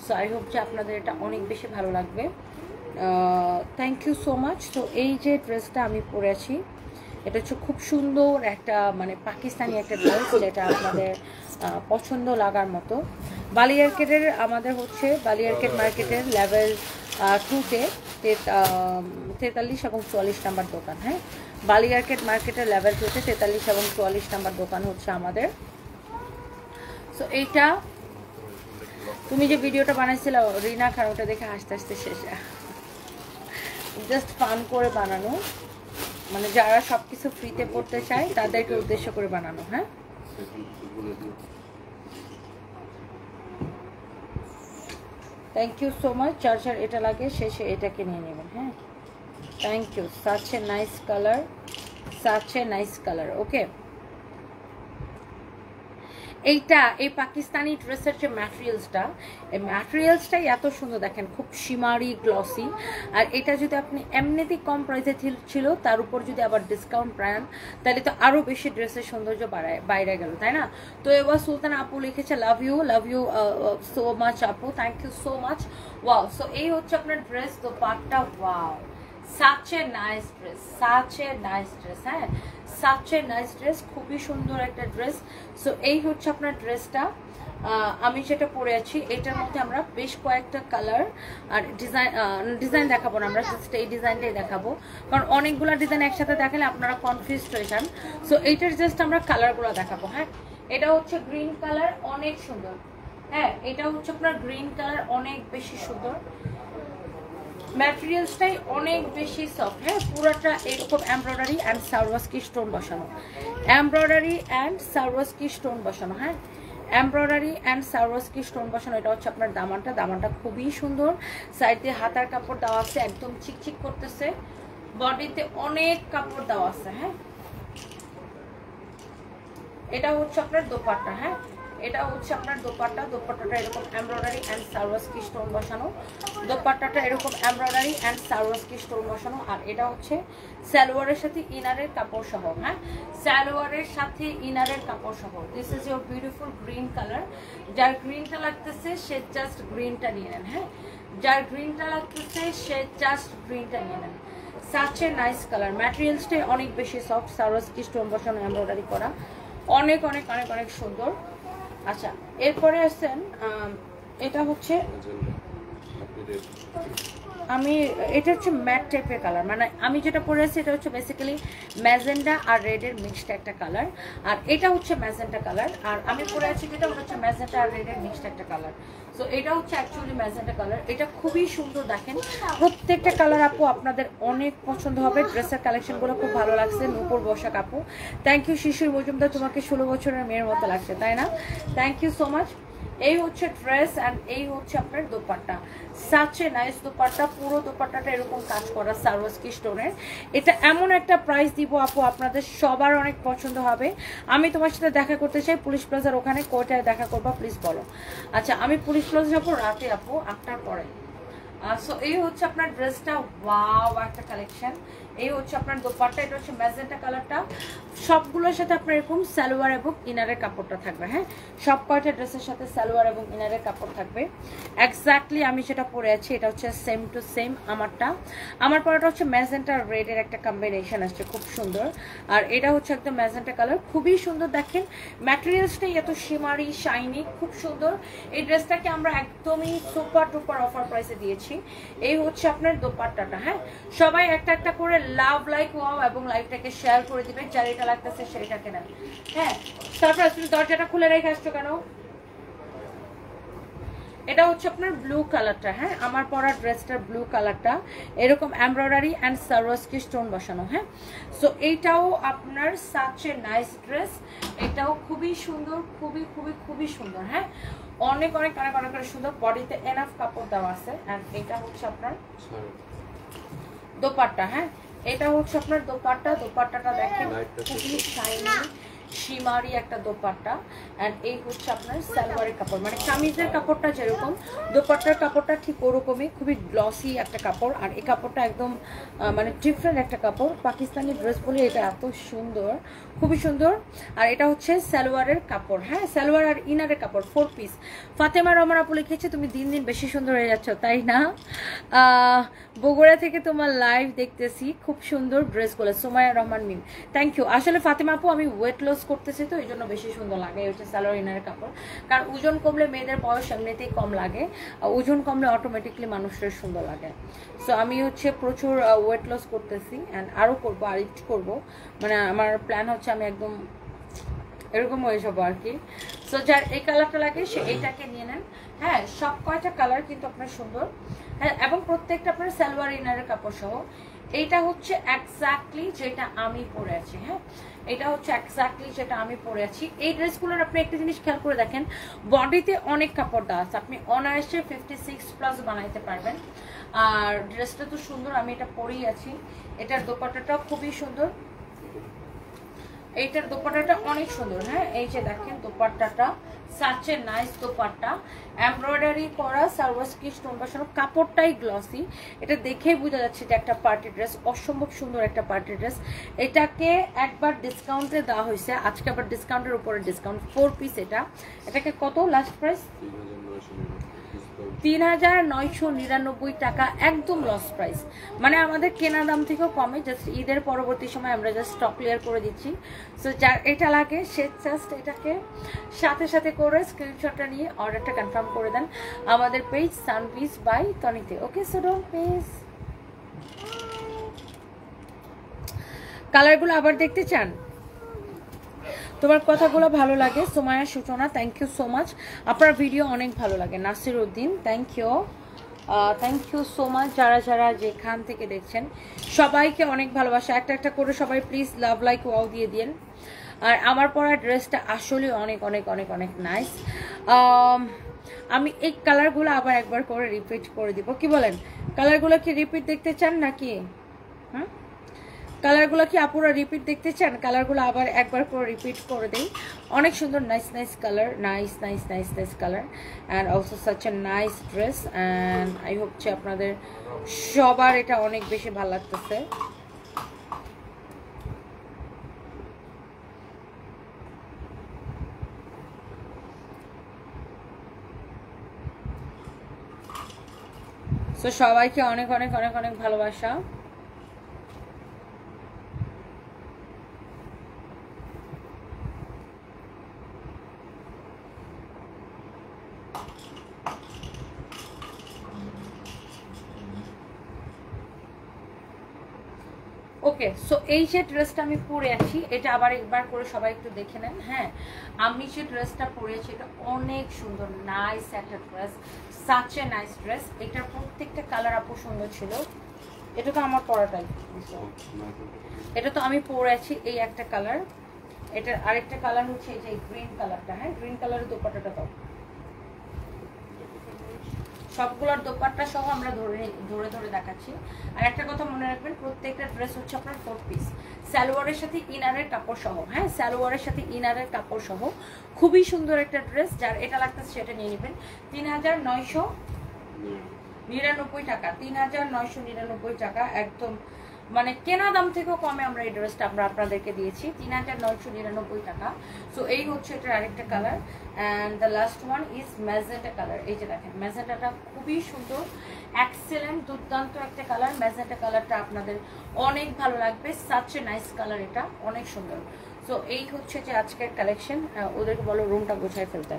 সো আই হোপ যে আপনাদের এটা অনেক বেশি ভালো লাগবে থ্যাংক ইউ সো মাচ তো এই যে ড্রেসটা আমি পরেছি এটা হচ্ছে খুব সুন্দর একটা মানে পাকিস্তানি একটা ড্রেস যেটা আপনাদের পছন্দ লাগার মতো বালিয়ারকেটের আমাদের হচ্ছে বালিয়ারকেট মার্কেটের লেভেল 2-তে 43 এবং 44 নাম্বার দোকান হ্যাঁ বালিয়ারকেট মার্কেটের লেভেল 2-তে 43 এবং 44 নাম্বার দোকান হচ্ছে আমাদের সো এইটা তুমি যে ভিডিওটা বানাইছিল রিনা খান ওটা দেখে হাসতে হাসতে শেষে জাস্ট ফান করে বানানো মানে যারা সব কিছু ফ্রিতে পড়তে চায় তাদেরকে উদ্দেশ্য করে বানানো হ্যাঁ thank you so much charger এটা লাগে শেষে এটাকে নিয়ে নেবেন হ্যাঁ thank you such a nice colour okay এইটা এই পাকিস্তানি ড্রেসের যে ম্যাটেরিয়ালসটা এই ম্যাটেরিয়ালসটাই এত সুন্দর দেখেন খুব শিমারি গ্লসি আর এটা যদি আপনি এমনিতেই কম প্রাইসে ছিল তার উপর যদি আবার ডিসকাউন্ট পান তাহলে তো আরও বেশি ড্রেসের সৌন্দর্য বাইরে গেল তাই না তো এবার সুলতান আপু লিখেছে লাভ ইউ সো মাচ আপু thank you so much wow so এই হচ্ছে আপনার ড্রেস তো পাটটা wow such a nice dress হ্যাঁ such a nice dress খুবই সুন্দর একটা ড্রেস সো এই হচ্ছে আপনার ড্রেসটা আমি যেটা পরে আছি এটার মধ্যে আমরা বেশ কয়েকটা কালার আর ডিজাইন দেখাবো না আমরা জাস্ট এই ডিজাইনটাই দেখাবো কারণ অনেকগুলো ডিজাইন একসাথে দেখালে আপনারা কনফিউজড হয়ে যান সো এইটার জাস্ট আমরা কালারগুলো দেখাবো হ্যাঁ এটা হচ্ছে গ্রিন কালার অনেক সুন্দর হ্যাঁ এটা হচ্ছে আপনার গ্রিন কালার অনেক বেশি সুন্দর ম্যাটেরিয়ালসটাই অনেক বেশি সফট হ্যাঁ পুরোটা এরকম এমব্রয়ডারি অ্যান্ড সারওয়াস্কি স্টোন বসানো হ্যাঁ এমব্রয়ডারি অ্যান্ড সারওয়াস্কি স্টোন বসানো এটা হচ্ছে আপনার দামানটা খুবই সুন্দর সাইড দিয়ে হাতার কাপড় দেওয়া আছে একদম চিকচিক করতেছে বডিতে অনেক কাপড় দেওয়া আছে হ্যাঁ এটা হচ্ছে আপনার দোপাট্টা হ্যাঁ এটা হচ্ছে আপনার দোপাট্টাটা এরকম এমব্রয়ডারি অ্যান্ড সারওয়াস্কি স্টোন বসানো দোপাট্টাটা এরকম এমব্রয়ডারি অ্যান্ড সারওয়াস্কি স্টোন বসানো আর এটা হচ্ছে সালোয়ারের সাথে ইনারের কাপড় সহ হ্যাঁ সালোয়ারের সাথে ইনারের কাপড় সহ this is your beautiful green colour যার গ্রিনটা লাগতেছে সে জাস্ট গ্রিনটা নিয়ে নেন হ্যাঁ যার গ্রিনটা লাগতেছে সে জাস্ট গ্রিনটা নিয়ে নেন সাচ এ নাইস কালার ম্যাটেরিয়ালসটাই অনেক বেশি সফট সারওয়াস্কি স্টোন বসানো এমব্রয়ডারি করা অনেক অনেক অনেক অনেক সুন্দর আচ্ছা এরপরে আসছেন এটা হচ্ছে আমি এটা হচ্ছে ম্যাট টাইপের কালার, মানে আমি যেটা পরে আছি এটা হচ্ছে বেসিক্যালি ম্যাজেন্ডা আর রেডের মিক্সড একটা কালার, আর এটা হচ্ছে ম্যাজেন্ডা কালার, আর আমি পরে আছি যেটা ওটা হচ্ছে ম্যাজেন্ডা আর রেডের মিক্সড একটা কালার। সো এটা হচ্ছে অ্যাকচুয়ালি ম্যাজেন্টা কালার, এটা খুবই সুন্দর। দেখেন প্রত্যেকটা কালার আপু আপনাদের অনেক পছন্দ হবে। ড্রেসের কালেকশনগুলো খুব ভালো লাগছে। নূপুর বসাক আপু, থ্যাংক ইউ। শিশির মজুমদার, তোমাকে 16 বছরের মেয়ের মতো লাগছে, তাই না? Thank you so much. এই হচ্ছে ড্রেস অ্যান্ড এই হচ্ছে আপনার dupatta. Such a nice dupatta, পুরো দোপাট্টাটা এরকম কাজ করা সারোয়াকি স্টোনের। এটা এমন একটা প্রাইস দিব আপু আপনাদের সবার অনেক পছন্দ হবে। আমি তোমার সাথে দেখা করতে চাই পুলিশ প্লাজার ওখানে, কোটায় দেখা করবা প্লিজ বলো। আচ্ছা আমি পুলিশ প্লাজা যাবো রাতে আপু 8টার পরে। সো এই হচ্ছে আপনার ড্রেসটা, ওয়াও একটা কালেকশন। এই হচ্ছে আপনার দোপাট্টা, এটা হচ্ছে ম্যাজেন্টা কালারটা। সবগুলোর সাথে আপনার এরকম সালোয়ার এবং ইনারের কাপড়টা থাকবে। হ্যাঁ, সব কয়টা ড্রেসের সাথে সালোয়ার এবং ইনারের কাপড় থাকবে। এক্স্যাক্টলি আমি যেটা পরে আছি এটা হচ্ছে সেম টু সেম আমারটা। আমার পরাটা হচ্ছে ম্যাজেন্টা আর রেডের একটা কম্বিনেশন আসছে, খুব সুন্দর। আর এটা হচ্ছে একদম ম্যাজেন্টা কালার, খুবই সুন্দর। দেখেন ম্যাটেরিয়ালসটাই এত শিমারি শাইনি, খুব সুন্দর। এই ড্রেসটাকে আমরা একদমই সুপার টুপার অফার প্রাইসে দিয়েছি। এই হচ্ছে আপনার দোপাট্টাটা। হ্যাঁ, সবাই একটা একটা করে লাভ লাইক ওয়াও এবং লাইভটাকে শেয়ার করে দিবেন, যার এটা লাগতেছে সেইটাকে নেন। হ্যাঁ, তারপর তুমি দরজাটা খুলে রেখে আসছো কেন? এটা হচ্ছে আপনার ব্লু কালারটা। হ্যাঁ, আমার পরা ড্রেসটার ব্লু কালারটা এরকম এমব্রয়ডারি অ্যান্ড সারোয়াকি স্টোন বসানো। হ্যাঁ, সো এইটাও আপনার সাচে নাইস ড্রেস, এটাও খুবই সুন্দর, খুবই খুবই খুবই সুন্দর। হ্যাঁ, অনেক অনেক অনেক অনেক সুন্দর, বডিতে এনাফ কাপড় দেওয়া আছে। অ্যান্ড এটা হচ্ছে আপনার দোপাট্টা। হ্যাঁ, এটা হচ্ছে আপনার দোপাট্টা। দোপাট্টাটা দেখেন খুবই শাইনি শিমারি একটা দোপাট্টা। অ্যান্ড এই হচ্ছে আপনার সালোয়ারের কাপড়, মানে কামিজের কাপড়টা যেরকম দোপাট্টার কাপড়টা ঠিক ওরকমই, খুবই গ্লসি একটা কাপড়। আর এই কাপড়টা একদম মানে ডিফারেন্ট একটা কাপড়। পাকিস্তানি ড্রেস বলে এটা এত সুন্দর, খুবই সুন্দর। আর এটা হচ্ছে সালোয়ারের কাপড়। হ্যাঁ, সালোয়ার আর ইনারের কাপড় 4 পিস। ফাতেমা রহমান আপু লিখেছে তুমি দিন দিন বেশি সুন্দর হয়ে যাচ্ছ, তাই না? বগুড়া থেকে তোমার লাইভ দেখতেছি, খুব সুন্দর ড্রেসগুলো। সোমায়া রহমান মিম, থ্যাংক ইউ। আসলে ফাতেমা আপু আমি ওয়েট লস করতেছি তো এই জন্য বেশি সুন্দর লাগে। এই হচ্ছে সালোয়ার ইনারের কাপড়, কারণ ওজন কমলে মেয়েদের বয়স এমনিতেই কম লাগে, ওজন কমলে অটোমেটিকলি মানুষের সুন্দর লাগে। সো আমি হচ্ছে প্রচুর ওয়েট লস করতেছি অ্যান্ড আরও করবো, আর একটু করবো। মানে আমার প্ল্যান হচ্ছে আমি একদম এরকম হয়ে যাবো আর কি। সো যার এই কালারটা লাগে সে এইটাকে নিয়ে নেন। হ্যাঁ, সব কয়টা কালার কিন্তু আপনার সুন্দর। হ্যাঁ, এবং প্রত্যেকটা আপনার সালোয়ার ইনারের কাপড় সহ। এইটা হচ্ছে এক্স্যাক্টলি যেটা আমি পরে আছি। হ্যাঁ, এটা হচ্ছে এক্স্যাক্টলি যেটা আমি পরে আছি। এই ড্রেসগুলোর আপনি একটা জিনিস খেয়াল করে দেখেন, বডিতে অনেক কাপড় দেওয়া আছে, আপনি অনায়াসে 56+ বানাইতে পারবেন। আর ড্রেসটা তো সুন্দর, আমি এটা পরেই আছি। এটার দোপাট্টাটাও খুবই সুন্দর, এইটার দোপাট্টাটা অনেক সুন্দর। হ্যাঁ, এই যে দেখেন দোপাট্টাটা সাচে নাইস দোপাট্টা, এমব্রয়ডারি করা সারোয়াকি স্টোন বসানো, কাপড়টাই গ্লসি। এটা দেখেই বোঝা যাচ্ছে যে একটা পার্টি ড্রেস, অসম্ভব সুন্দর একটা পার্টি ড্রেস। এটাকে একবার ডিসকাউন্টে দেওয়া হয়েছে, আজকে আবার ডিসকাউন্টের উপরে ডিসকাউন্ট। 4 পিস এটাকে কত লাস্ট প্রাইস? ৩৯৯৯ টাকা, একদম লস প্রাইস। মানে আমাদের কেনা দাম থেকেও কমে, জাস্ট ঈদের পরবর্তী সময় আমরা জাস্ট স্টক ক্লিয়ার করে দিচ্ছি। সো যার এটা লাগে সে জাস্ট এটাকে সাথে সাথে করে স্ক্রিনশটটা নিয়ে অর্ডারটা কনফার্ম করে দেন আমাদের পেজ সানপিস বাই তনিতে। Okay, so don't miss. কালারগুলো আবার দেখতে চান? তোমার কথাগুলো ভালো লাগে। Somaya Suchona, thank you so much. আপনার ভিডিও অনেক ভালো লাগে। Nasir Uddin, thank you so much. যারা যারা যেখান থেকে দেখছেন সবাইকে অনেক ভালোবাসা। একটা একটা করে সবাই প্লিজ লাভ লাইক ওয়াও দিয়ে দিন। আর আমার পরা ড্রেসটা আসলে অনেক অনেক অনেক অনেক নাইস। আমি এই কালারগুলো আবার একবার করে রিপিট করে দিব, কি বলেন? কালারগুলো কি রিপিট দেখতে চান নাকি? হুম, কালারগুলো কি আপুরা রিপিট দেখতে চান? কালারগুলো আবার একবার করে রিপিট করে দেই। অনেক সুন্দর nice nice colour, nice nice nice nice colour and also such a nice dress. And I hope যে আপনাদের সবার এটা অনেক বেশি ভালো লাগতেছে। সো সবাইকে অনেক অনেক অনেক অনেক ভালোবাসা। ওকে, সো এই যে ড্রেসটা আমি পরে আছি, এটা আবার একবার করে সবাই একটু দেখে নেন। হ্যাঁ, আমি যে ড্রেসটা পরেছি এটা অনেক সুন্দর, নাইস একটা dress, such a nice dress. এটার প্রত্যেকটা কালার আপু সুন্দর ছিল। এটা তো আমার পরাটাই, এটা তো আমি পরে আছি এই একটা কালার। এটার আরেকটা কালার হচ্ছে এই যে গ্রিন কালারটা। হ্যাঁ, গ্রিন কালারের দোপাট্টাটা দাও। সবগুলোর দোপাট্টা সহ আমরা ধরে ধরে দেখাচ্ছি। আর একটা কথা মনে রাখবেন, প্রত্যেকটা ড্রেস হচ্ছে আপনার 4 পিস, সালোয়ারের সাথে ইনারের কাপড় সহ। হ্যাঁ, সালোয়ারের সাথে ইনারের কাপড় সহ খুবই সুন্দর একটা ড্রেস। যার এটা লাগতেছে সেটা নিয়ে নেবেন। 3999 টাকা, 3999 টাকা, একদম মানে কেনা দাম থেকেও কমে আমরা এই ড্রেসটা আমরা আপনাদেরকে দিয়েছি, 3999 টাকা। সো এই হচ্ছে এটার আরেকটা colour. And the last one is magenta colour. এই যে দেখেন, ম্যাজেন্টাটা খুবই সুন্দর, এক্সেলেন্ট, দুর্দান্ত একটা কালার। ম্যাজেন্টা কালারটা আপনাদের অনেক ভালো লাগবে, সাচ এ নাইস কালার, এটা অনেক সুন্দর। সো এই হচ্ছে যে আজকের কালেকশন। ওদেরকে বলো রুমটা গোছায় ফেলতে।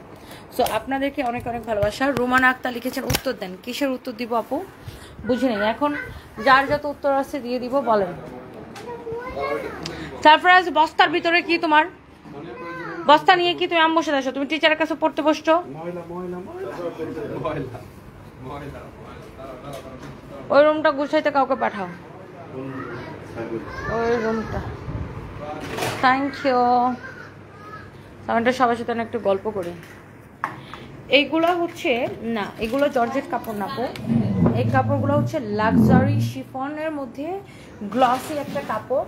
সো আপনাদেরকে অনেক অনেক ভালোবাসা। রুমানা আক্তার লিখেছেন উত্তর দেন। কিসের উত্তর দিব আপু? বুঝি নেই এখন, যার যত উত্তর আছে দিয়ে দিব, বলেন। তারপরে আজ বস্তার ভিতরে কি তোমার বস্তা নিয়ে কি তুমি আম্মুর সাথে আসো? তুমি টিচারের কাছে পড়তে বসছো? ওই রুমটা গুছাইতে কাউকে পাঠাও, ওই রুমটা। Thank you. আমরা সবার সাথে একটু গল্প করি। এইগুলো হচ্ছে না, এগুলো জর্জেট কাপড় না আপু, এই কাপড়গুলো হচ্ছে লাক্সারি শিফনের মধ্যে গ্লসি একটা কাপড়।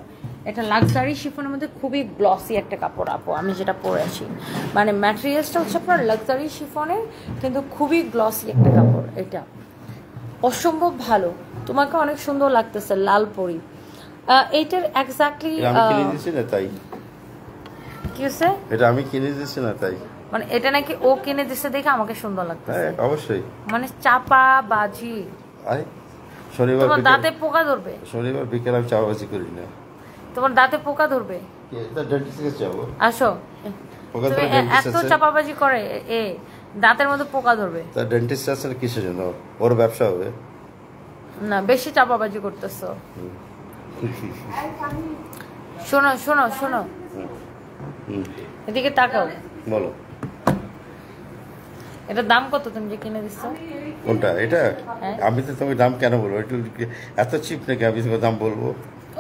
এটা লাক্সারি শিফনের মধ্যে খুবই গ্লসি একটা কাপড় আপু, আমি যেটা পরে আছি। মানে ম্যাটেরিয়ালসটা হচ্ছে আপনার লাক্সারি শিফনের, কিন্তু খুবই গ্লসি একটা কাপড়। এটা অসম্ভব ভালো, তোমাকে অনেক সুন্দর লাগতেছে, লাল পরি। এইটার এক্স্যাক্টলি তাই কি হচ্ছে, এটা আমি কিনে দিয়েছি না তাই, মানে এটা নাকি ও কিনে দিচ্ছে দেখে আমাকে সুন্দর লাগতেছে। হ্যাঁ অবশ্যই, মানে চাপা বাজি। আরে শনিবার তোমার দাঁতে পোকা ধরবে, শনিবার বিকেল আমি চাপাবাজি করি না। তোমার দাঁতে পোকা ধরবে, আসো। তুমি এত চাপাবাজি করে এ দাঁতের মধ্যে পোকা ধরবে। তা ডেন্টিস্ট আছে কিসের জন্য? ওর ব্যবসা হবে না, বেশি চাপাবাজি করতেছো। শোনো শোনো শোনো, এদিকে তাকাও, বলো। এটার দাম কত তুমি যে কিনে দিচ্ছ? কোনটা? এটা হ্যাঁ। আমি তো তোমাকে দাম কেন বলবো? একটু এত চিপ নাকি আমি তোমাকে দাম বলবো?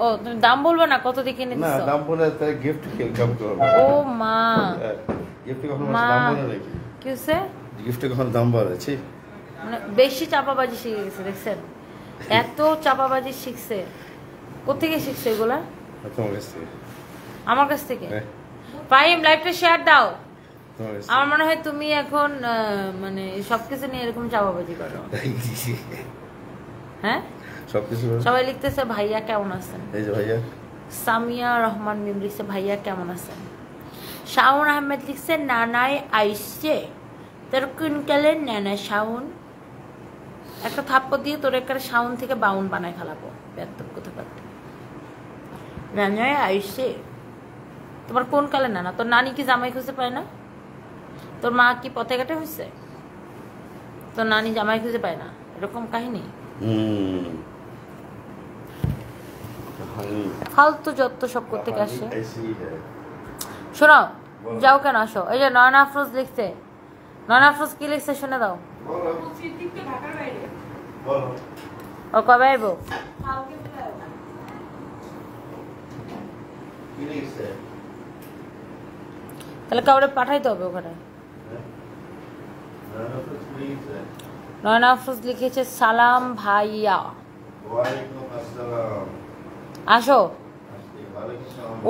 ও তুমি দাম বলবে না, কত দিয়ে কিনে না, দিচ্ছ? দাম বলে তাই গিফট কেমন করবো? ও মা, গিফট কখনো মা দাম বলে নাকি? কি হচ্ছে? গিফটে কখনো দাম বলেছি? মানে বেশি চাপাবাজি শিখে গেছে, দেখছেন? এত চাপাবাজি শিখছে, কোথেকে শিখছে এগুলা? তোমার কাছ থেকে। আমার কাছ থেকে? হ্যাঁ। ফাহিম লাইভটা শেয়ার দাও। তোমার কাছ আমার মনে হয় তুমি এখন মানে সবকিছু নিয়ে এরকম চাপাবাজি করো। থেকে। হ্যাঁ, সবকিছু সবাই লিখতেছে ভাইয়া কেমন আছেন। এই যে ভাইয়া সামিয়া রহমান মিম লিখছে ভাইয়া কেমন আছেন। শাওন আহমেদ লিখছে নানায় আইসে তোর কুইনকালে নানা শাওন। একটা থাপ্পড় দিয়ে তোর একটা শাওন থেকে বাউন বানায় খালাবো, বেয়াদব কোথাকার। নানায় আইসে, তোমার কোন কালে নানা? তোর নানি কি জামাই খুঁজে পায় না? তোর মা কি পথে ঘাটে হয়েছে? তোর নানি জামাই খুঁজে পায় না, এরকম কাহিনী। ফালতু যত সব করতে আসে। শোনো, যাও কেন, আসো। এই যে নয়না আফরোজ লিখছে, নয়না আফরোজ কি লিখছে শুনে দাও। ও কবে আইব? তাহলে কাউরে পাঠাইতে হবে ওখানে। নয়না আফরোজ লিখেছে সালাম ভাইয়া, আসো।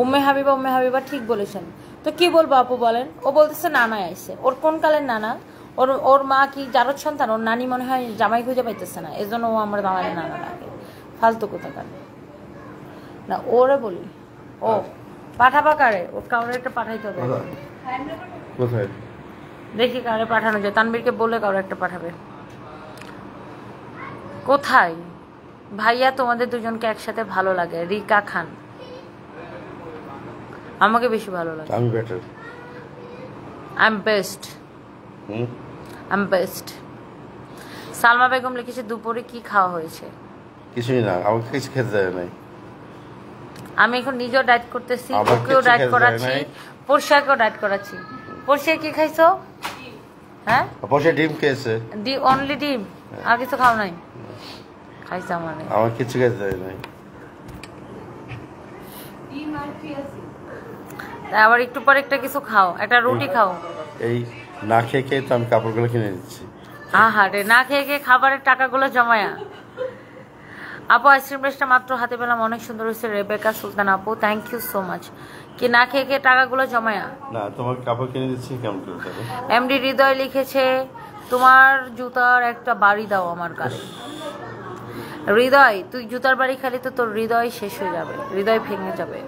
উম্মে হাবিবা ঠিক বলেছেন। তো কি বলবো আপু বলেন? ও বলতেছে নানাই আইসে। ওর কোন কালের নানা? ওর মা কি জারদ সন্তান? ওর নানি মনে হয় জামাই খুঁজে পাইতেছে না, এজন্য ও আমার দামারে নানা ডাকে। ফালতু কোথাকার না, ওরে বলি। ও পাঠাবা কারে? ওর কাউরে একটা পাঠাইতে হবে। কোথায় দেখি কারে পাঠানো যায়। তানবীরকে বলে কাউরে একটা পাঠাবে। কোথায় ভাইয়া তোমাদের দুজনকে একসাথে ভালো লাগে? রিকা খান, আমাকে বেশি ভালো লাগে। আমি better, I am best, I am best. Salma Begum লিখেছে দুপুরে কি খাওয়া হয়েছে? কিছুই না, আমাকে কিছু খেতে দেয় নাই। আমি এখন নিজেও ডায়েট করতেছি, আমার ওকেও কিছু ডায়েট খেতে করাচ্ছি, হয় নাই। পোরশাকেও ডায়েট করাচ্ছি। পোরশা কি খাইছো? হ্যাঁ, বসে ডিম খেয়েছে, অনলি ডিম, আর কিছু খাও নাই? খাইছে মানে আমার কিছু খেতে দেয় নাই। আবার একটু পরে একটা কিছু খাও, একটা রুটি খাও। এই না খেয়ে খেয়ে তো আমি কাপড়গুলো কিনে দিচ্ছি। আহারে, না খেয়ে খেয়ে খাবারের টাকাগুলো জমায়া। আপু আইসক্রিম ব্রেসটা মাত্র হাতে পেলাম, অনেক সুন্দর হয়েছে। রেবেকা সুলতান আপু, থ্যাংক ইউ সো মাচ। কি না খেয়ে খেয়ে টাকাগুলো জমায়া? না, তোমার কাপড় কিনে দিচ্ছি, কেমন করে দেবো? এমডি হৃদয় লিখেছে, তোমার জুতার একটা বাড়ি দাও আমার কাছে। হৃদয়, তুই জুতার বাড়ি খালি তো তোর হৃদয় শেষ হয়ে যাবে, হৃদয় ভেঙে যাবে।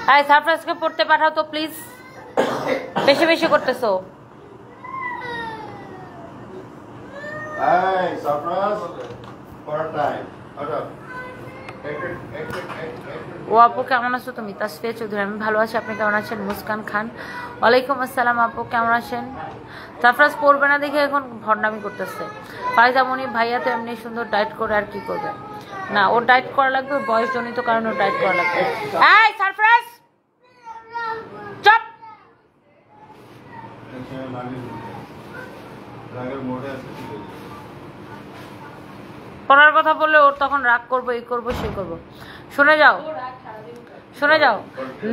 আরে সারপ্রাইজকে পড়তে পাঠাও তো প্লিজ, বেশি বেশি করতেছো। এই সারপ্রাইজ ফর টাইম আটা। ও আপু কেমন আছো তুমি? তাসফিয়া চৌধুরী, আমি ভালো আছি, আপনি কেমন আছেন? মুস্কান খান, ওয়ালাইকুম আসসালাম আপু, কেমন আছেন? সারপ্রাইজ পড়বে না দেখে এখন ভণ্ডামি করতেছে। ফায়দামণি, ভাইয়া তো এমনি সুন্দর ডায়েট করে আর কি করবে? না, ওর ডায়েট করা লাগবে, বয়সজনিত কারণে ওর ডায়েট করা লাগবে। এই সারপ্রাইজ চুপ। পড়ার কথা বললে ওর তখন রাগ করবো, এই করবো সেই করবো। শুনে যাও, শুনে যাও।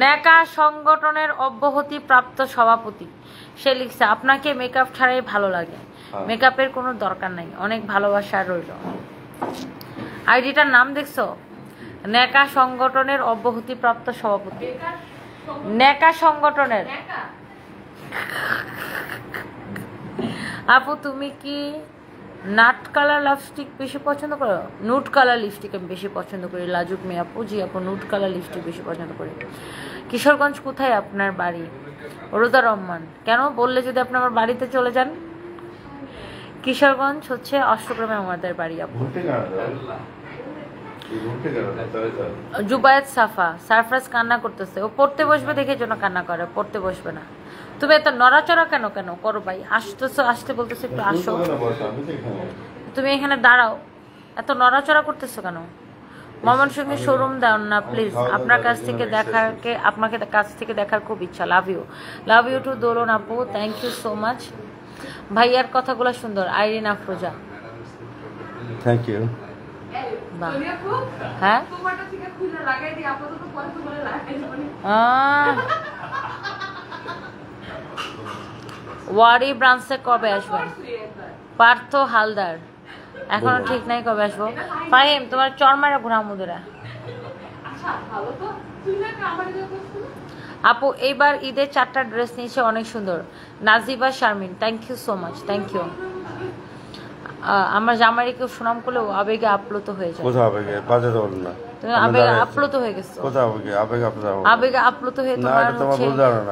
ন্যাকা সংগঠনের অব্যাহতি প্রাপ্ত সভাপতি, সে লিখছে, আপনাকে মেকআপ ছাড়াই ভালো লাগে, মেকআপের কোনো দরকার নাই, অনেক ভালোবাসা রইল। আইডিটার নাম দেখছো? ন্যাকা সংগঠনের অব্যাহতি প্রাপ্ত সভাপতি, ন্যাকা সংগঠনের। আপু তুমি কি নাট কালার লিপস্টিক বেশি পছন্দ করো? নুট কালার লিপস্টিক আমি বেশি পছন্দ করি। লাজুক মেয়ে আপু, জি আপু নুট কালার লিপস্টিক বেশি পছন্দ করি। কিশোরগঞ্জ কোথায় আপনার বাড়ি? রোদা রহমান, কেন বললে যদি আপনি আমার বাড়িতে চলে যান? কিশোরগঞ্জ হচ্ছে অষ্টগ্রামে আমাদের বাড়ি আপু। জুবায়েত সাফা, সারফরাজ কান্না করতেছে, ও পড়তে বসবে দেখে জন্য কান্না করে, পড়তে বসবে না। তুমি এত নড়াচড়া কেন কেন করো ভাই? আসতেছো, আসতে বলতেছো একটু আসো, তুমি এখানে দাঁড়াও, এত নড়াচড়া করতেছো কেন? ময়মনসিংহে শোরুম দাও না প্লিজ, আপনার কাছ থেকে দেখারকে, আপনাকে কাছ থেকে দেখার খুব ইচ্ছা। লাভ ইউ টু দোলন আপু, থ্যাংক ইউ সো মাচ। ভাইয়ার কথাগুলো সুন্দর। Irin Afroza, thank you. হ্যাঁ ওয়ারি ব্রাঞ্চে কবে আসবেন? পার্থ হালদার, এখনো ঠিক নাই কবে আসবো। ফাহিম, তোমার চরমারা ঘোরা মুদুরা। আপু এইবার ঈদের 4টা ড্রেস নিয়েছে, অনেক সুন্দর। Najiba Sharmin, thank you so much, thank you. আমার জামাইরে কেউ সুনাম করলেও আবেগে আপ্লুত হয়ে যায়। কোথাও আবেগে বাজাতে বলেন না, তুমি আবেগে আপ্লুত হয়ে গেছো। কোথাও আবেগে আবেগে আপনার আবেগে আপ্লুত হয়ে তোমার হচ্ছে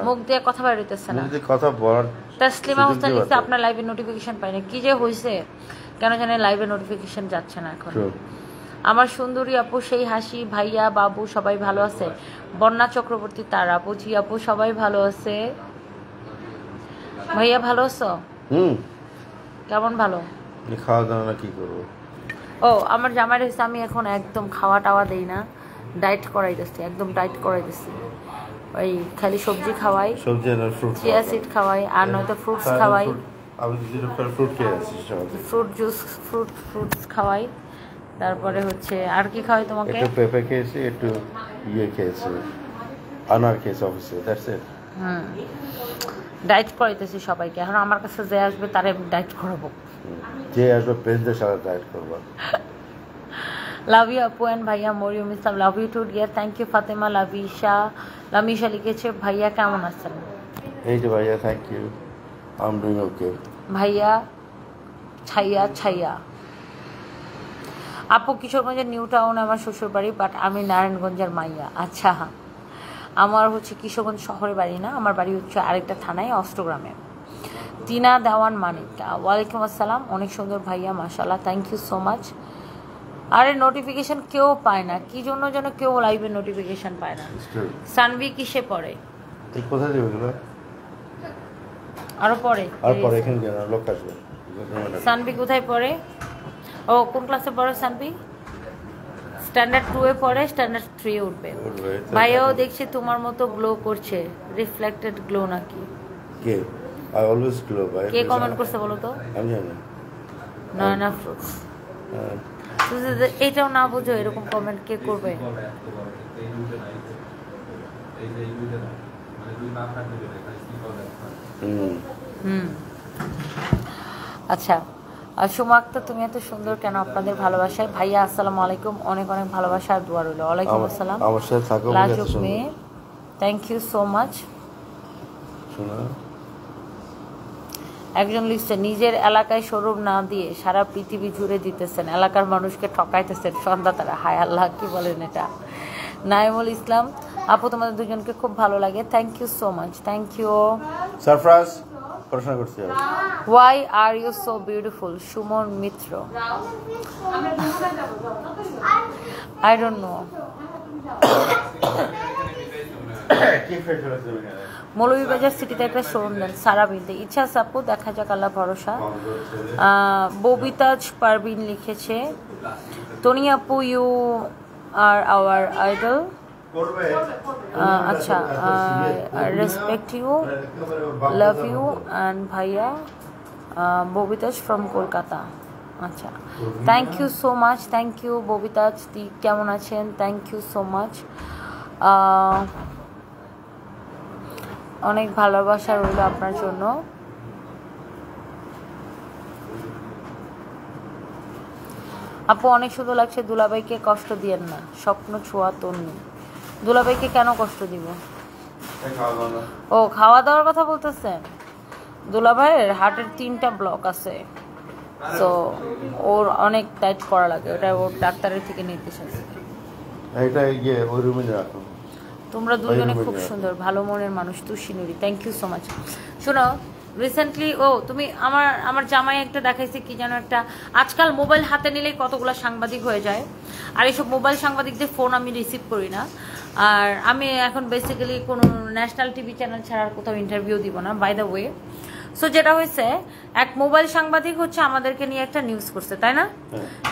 মুখ দিয়ে কথা বের হইতেছে না। যদি কথা বলার তাসলিমা হোসেন লিখছে, আপনার লাইভে নোটিফিকেশন পাই না, কি যে হয়েছে কেন জানি লাইভে নোটিফিকেশন যাচ্ছে না এখন। আমার সুন্দরী আপু, সেই হাসি, ভাইয়া বাবু সবাই ভালো আছে? বন্যা চক্রবর্তী, তার আপু, জি আপু সবাই ভালো আছে। ভাইয়া ভালো আছো? কেমন ভালো? খাওয়া দাওয়া না কি করবো? ও আমার জামাই হয়েছে, আমি এখন একদম খাওয়া টাওয়া দেই না, ডায়েট করাইতেছি, একদম ডায়েট করাইতেছি। ওই খালি সবজি খাওয়াই, সবজি আর ফ্রুট, চিয়া সিড খাওয়াই, আর নয়তো ফ্রুটস খাওয়াই, আমি ফ্রুট খেয়ে আছি, ফ্রুট জুস, ফ্রুটস খাওয়াই। তারপরে হচ্ছে আর কি খাওয়াই তোমাকে? একটু পেঁপে খেয়েছি, একটু ইয়ে খেয়েছি, আনার খেয়েছি অফিসে, দ্যাটস ইট। ডায়েট করাইতেছি সবাইকে, এখন আমার কাছে যে আসবে তারে ডায়েট করাবো। যে আসবে প্রেসদের সাথে ডায়েট করবো। লাভ ইউ আপু অ্যান্ড ভাইয়া, Mariyam Islam, love you too dear, thank you. Fatema Lamisha লিখেছে, ভাইয়া কেমন আছেন? এই যে ভাইয়া, thank you, I am doing okay. ভাইয়া ছাইয়া আপু, কিশোরগঞ্জের নিউ টাউন আমার শ্বশুর বাড়ি, বাট আমি নারায়ণগঞ্জের মাইয়া। আচ্ছা, আমার হচ্ছে কিশোরগঞ্জ শহরে বাড়ি না, আমার বাড়ি হচ্ছে আরেকটা থানায়, অষ্টগ্রামে। তিনা দেওয়ান মানিক, ওয়ালাইকুম আসসালাম, অনেক সুন্দর ভাইয়া, মাশাআল্লাহ, থ্যাংক ইউ সো মাচ। আরে নোটিফিকেশন কেউ পায় না, কি জন্য যেন কেউ লাইভে নোটিফিকেশন পায় না। সানভি কিসে পড়ে? কোথায় দেবে এগুলো? আরো পরে এখানে গেল লোক আসবে। সানভি কোথায় পড়ে? ও কোন ক্লাসে পড়ে সানভি? স্ট্যান্ডার্ড 2 এ পড়ে, স্ট্যান্ডার্ড 3 এ উঠবে। ভাইয়াও দেখছি তোমার মতো গ্লো করছে, রিফ্লেক্টেড গ্লো নাকি? কে? I always glow, ভাই। কে কমেন্ট করছে বলো তো? আমি জানি। নয়না ফ্রুটস। এটাও না বুঝো এরকম কমেন্ট কে করবে? আচ্ছা, সুমা আক্তার তুমি এত সুন্দর কেন? আপনাদের ভালোবাসায়। ভাইয়া আসসালামু আলাইকুম, অনেক অনেক ভালোবাসা আর দোয়া রইল। ওয়ালাইকুম আসসালাম। আমার সাথে থাকো, লাজুক মেয়ে, থ্যাংক ইউ সো মাচ। শোনা, একজন লিখছে নিজের এলাকায় শোরুম না দিয়ে সারা পৃথিবী জুড়ে দিতেছেন, এলাকার মানুষকে ঠকাইতেছেন সন্ধ্যাতারা। হায় আল্লাহ, কি বলেন এটা? নাইমুল ইসলাম, আপু তোমাদের দুজনকে খুব ভালো লাগে, thank you so much. Thank you. Sarfaraz পড়াশোনা করছি। Why are you so beautiful? Suman Mitra, I don't know. Moulvibazar সিটিতে একটা শোরুম দেন, সারা বিনতে ইচ্ছা আছে আপু, দেখা যাক, আল্লাহ ভরসা। ববিতাজ পারভিন লিখেছে, টনি আপু ইউ আর আওয়ার আইডল। আচ্ছা, respect you, love you and ভাইয়া ববিতাজ ফ্রম কলকাতা। আচ্ছা, thank you so much, thank you Bobitaj দি, কেমন আছেন? থ্যাংক ইউ সো মাচ, অনেক ভালোবাসা রইল আপনার জন্য। আপু অনেক সুন্দর লাগছে, দুলাভাইকে কষ্ট দিয়েন না, স্বপ্ন ছোঁয়া তন্নি। দুলাভাইকে কেন কষ্ট দিব? ও খাওয়া দাওয়ার কথা বলতেছেন? দুলাভাইয়ের হার্টের 3টা ব্লক আছে, তো ওর অনেক ডায়েট করা লাগে, ওটা ওর ডাক্তারের থেকে নির্দেশ আছে। এটা গিয়ে ওই রুমে রাখো। তোমরা দুজনে খুব সুন্দর, ভালো মনের মানুষ, তুষিনুরি, থ্যাংক ইউ সো মাচ। শোনো, রিসেন্টলি তুমি আমার জামাই একটা দেখাইছে কি যেন একটা, আজকাল মোবাইল হাতে নিলেই কতগুলো সাংবাদিক হয়ে যায়, আর এইসব মোবাইল সাংবাদিকদের ফোন আমি রিসিভ করি না। আর আমি এখন বেসিক্যালি কোনো ন্যাশনাল টিভি চ্যানেল ছাড়া আর কোথাও ইন্টারভিউ দিব না, বাই দ্য ওয়ে। সো যেটা হয়েছে, এক মোবাইল সাংবাদিক হচ্ছে আমাদেরকে নিয়ে একটা নিউজ করছে, তাই না?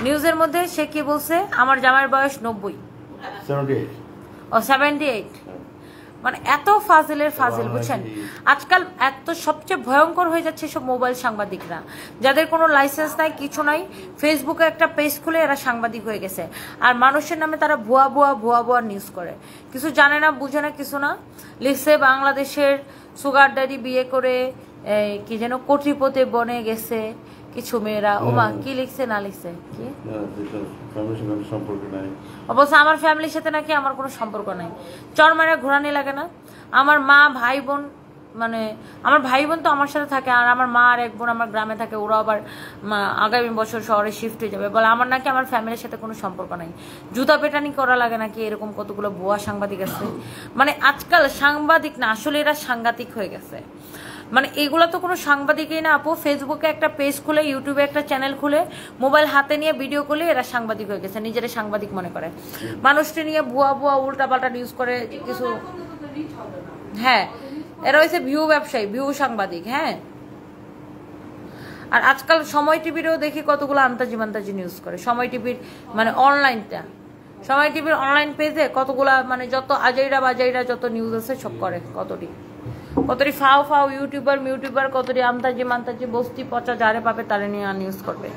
নিউজের মধ্যে সে কি বলছে, আমার জামাইয়ের বয়স 90, 78। মানে এত ফাজিলের ফাজিল, বুঝছেন? আজকাল এত সবচেয়ে ভয়ঙ্কর হয়ে যাচ্ছে সব মোবাইল সাংবাদিকরা, যাদের কোনো লাইসেন্স নাই, কিছু নাই, ফেসবুকে একটা পেজ খুলে এরা সাংবাদিক হয়ে গেছে, আর মানুষের নামে তারা ভুয়া ভুয়া ভুয়া ভুয়া নিউজ করে, কিছু জানে না, বুঝে না, কিছু না। লিখছে বাংলাদেশের সুগার ড্যাডি বিয়ে করে কি যেন কোটিপতি বনে গেছে কিছু মেয়েরা। ওমা, কি লিখছে না লিখছে কি অবশ্য আমার ফ্যামিলির সাথে নাকি আমার কোনো সম্পর্ক নাই। চরমারা ঘোরানি লাগে না? আমার মা ভাই বোন, মানে আমার ভাই বোন তো আমার সাথে থাকে, আর আমার মা আর এক বোন আমার গ্রামে থাকে, ওরা আবার আগামী বছর শহরে শিফট হয়ে যাবে, বলে আমার নাকি আমার ফ্যামিলির সাথে কোনো সম্পর্ক নাই। জুতা পেটানি করা লাগে নাকি, এরকম কতগুলো ভুয়া সাংবাদিক আছে। মানে আজকাল সাংবাদিক না, আসলে এরা সাংঘাতিক হয়ে গেছে। মানে এগুলো তো কোনো সাংবাদিকই না আপু, ফেসবুকে একটা পেজ খুলে, ইউটিউবে একটা চ্যানেল খুলে, মোবাইল হাতে নিয়ে ভিডিও করলে এরা সাংবাদিক হয়ে গেছে, নিজেরা সাংবাদিক মনে করে, মানুষটি নিয়ে ভুয়া ভুয়া উল্টা পাল্টা নিউজ করে কিছু। হ্যাঁ, এরা হয়েছে ভিউ ব্যবসায়ী, ভিউ সাংবাদিক। হ্যাঁ, আর আজকাল সময় টিভিরও দেখি কতগুলো আন্তাজি মান্তাজি নিউজ করে, সময় টিভির মানে অনলাইনটা, সময় টিভির অনলাইন পেজে কতগুলা মানে যত আজাইরা বাজাইরা যত নিউজ আছে সব করে, কতটি ফাও ফাও ইউটিউবার কতটি আমতাজি মান্তাজি বস্তি পচা যারে পাবে তারে নিয়ে নিউজ করবে।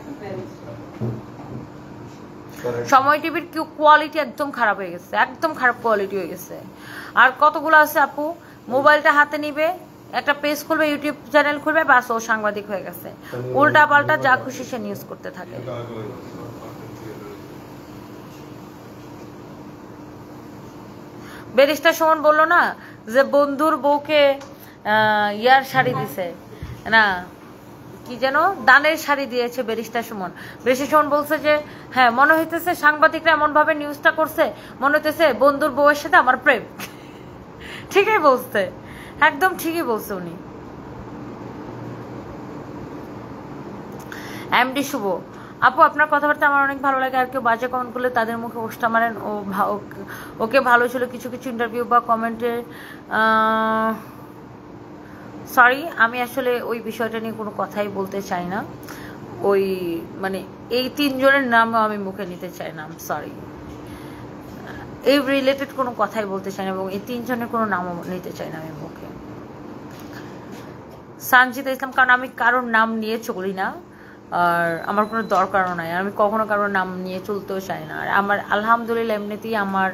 সময় টিভির কোয়ালিটি একদম খারাপ হয়ে গেছে, একদম খারাপ কোয়ালিটি হয়ে গেছে। আর কতগুলো আছে আপু, মোবাইলটা হাতে নিবে, একটা পেজ খুলবে, ইউটিউব চ্যানেল খুলবে, বাস ও সাংবাদিক হয়ে গেছে, উল্টা পাল্টা যা খুশি সে নিউজ করতে থাকে। ব্যারিস্টার সুমন বললো না যে বন্ধুর বউকে ইয়ার শাড়ি দিছে না, কি যেন দানের শাড়ি দিয়েছে ব্যারিস্টার সুমন। ব্যারিস্টার সুমন বলছে যে হ্যাঁ, মনে হইতেছে সাংবাদিকরা এমন ভাবে নিউজটা করছে, মনে হইতেছে বন্ধুর বউয়ের সাথে আমার প্রেম। ঠিকই বলছে, একদম ঠিকই বলছে উনি। এমডি শুভ আপু, আপনার কথাবার্তা আমার অনেক ভালো লাগে, আর কেউ বাজে কমেন্ট করলে তাদের মুখে ওষ্টা মারেন। ওকে ভালো ছিল কিছু কিছু ইন্টারভিউ বা কমেন্টে। সরি, আমি আসলে ওই বিষয়টা নিয়ে কোনো কথাই বলতে চাই না, ওই মানে এই 3 জনের নামও আমি মুখে নিতে চাই না, সরি। এই রিলেটেড কোনো কথাই বলতে চাই না এবং এই 3 জনের কোনো নামও নিতে চাই না আমি মুখে। সানজিদা ইসলাম, কারণ আমি কারোর নাম নিয়ে চলি না আর আমার কোনো দরকারও নাই, আমি কখনো কারোর নাম নিয়ে চলতেও চাই না। আর আমার আলহামদুলিল্লাহ এমনিতেই আমার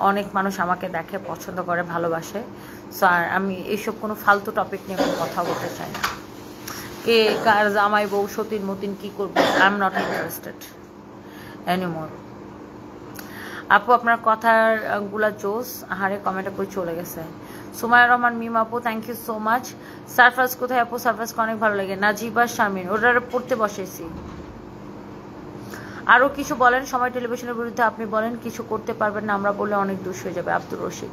অনেক মানুষ আমাকে দেখে, পছন্দ করে, ভালোবাসে। সো আর আমি এইসব কোনো ফালতু টপিক নিয়ে কোনো কথা বলতে চাই না। কে কার জামাই বউ সতীন মতিন কী করবে, I am not interested anymore. আপু আপনার কথার গুলা জোস, হারে কমেন্টে করে চলে গেছে। সুমাইয়া রহমান মিম আপু, thank you so much. Sarfaraz কোথায় আপু? সারফরাজকে অনেক ভালো লাগে। নাজিবা শারমিন, ওটা পড়তে বসেছি। আরও কিছু বলেন, সময় টেলিভিশনের বিরুদ্ধে আপনি বলেন কিছু করতে পারবেন না, আমরা বললে অনেক দোষ হয়ে যাবে। আব্দুর রশিদ,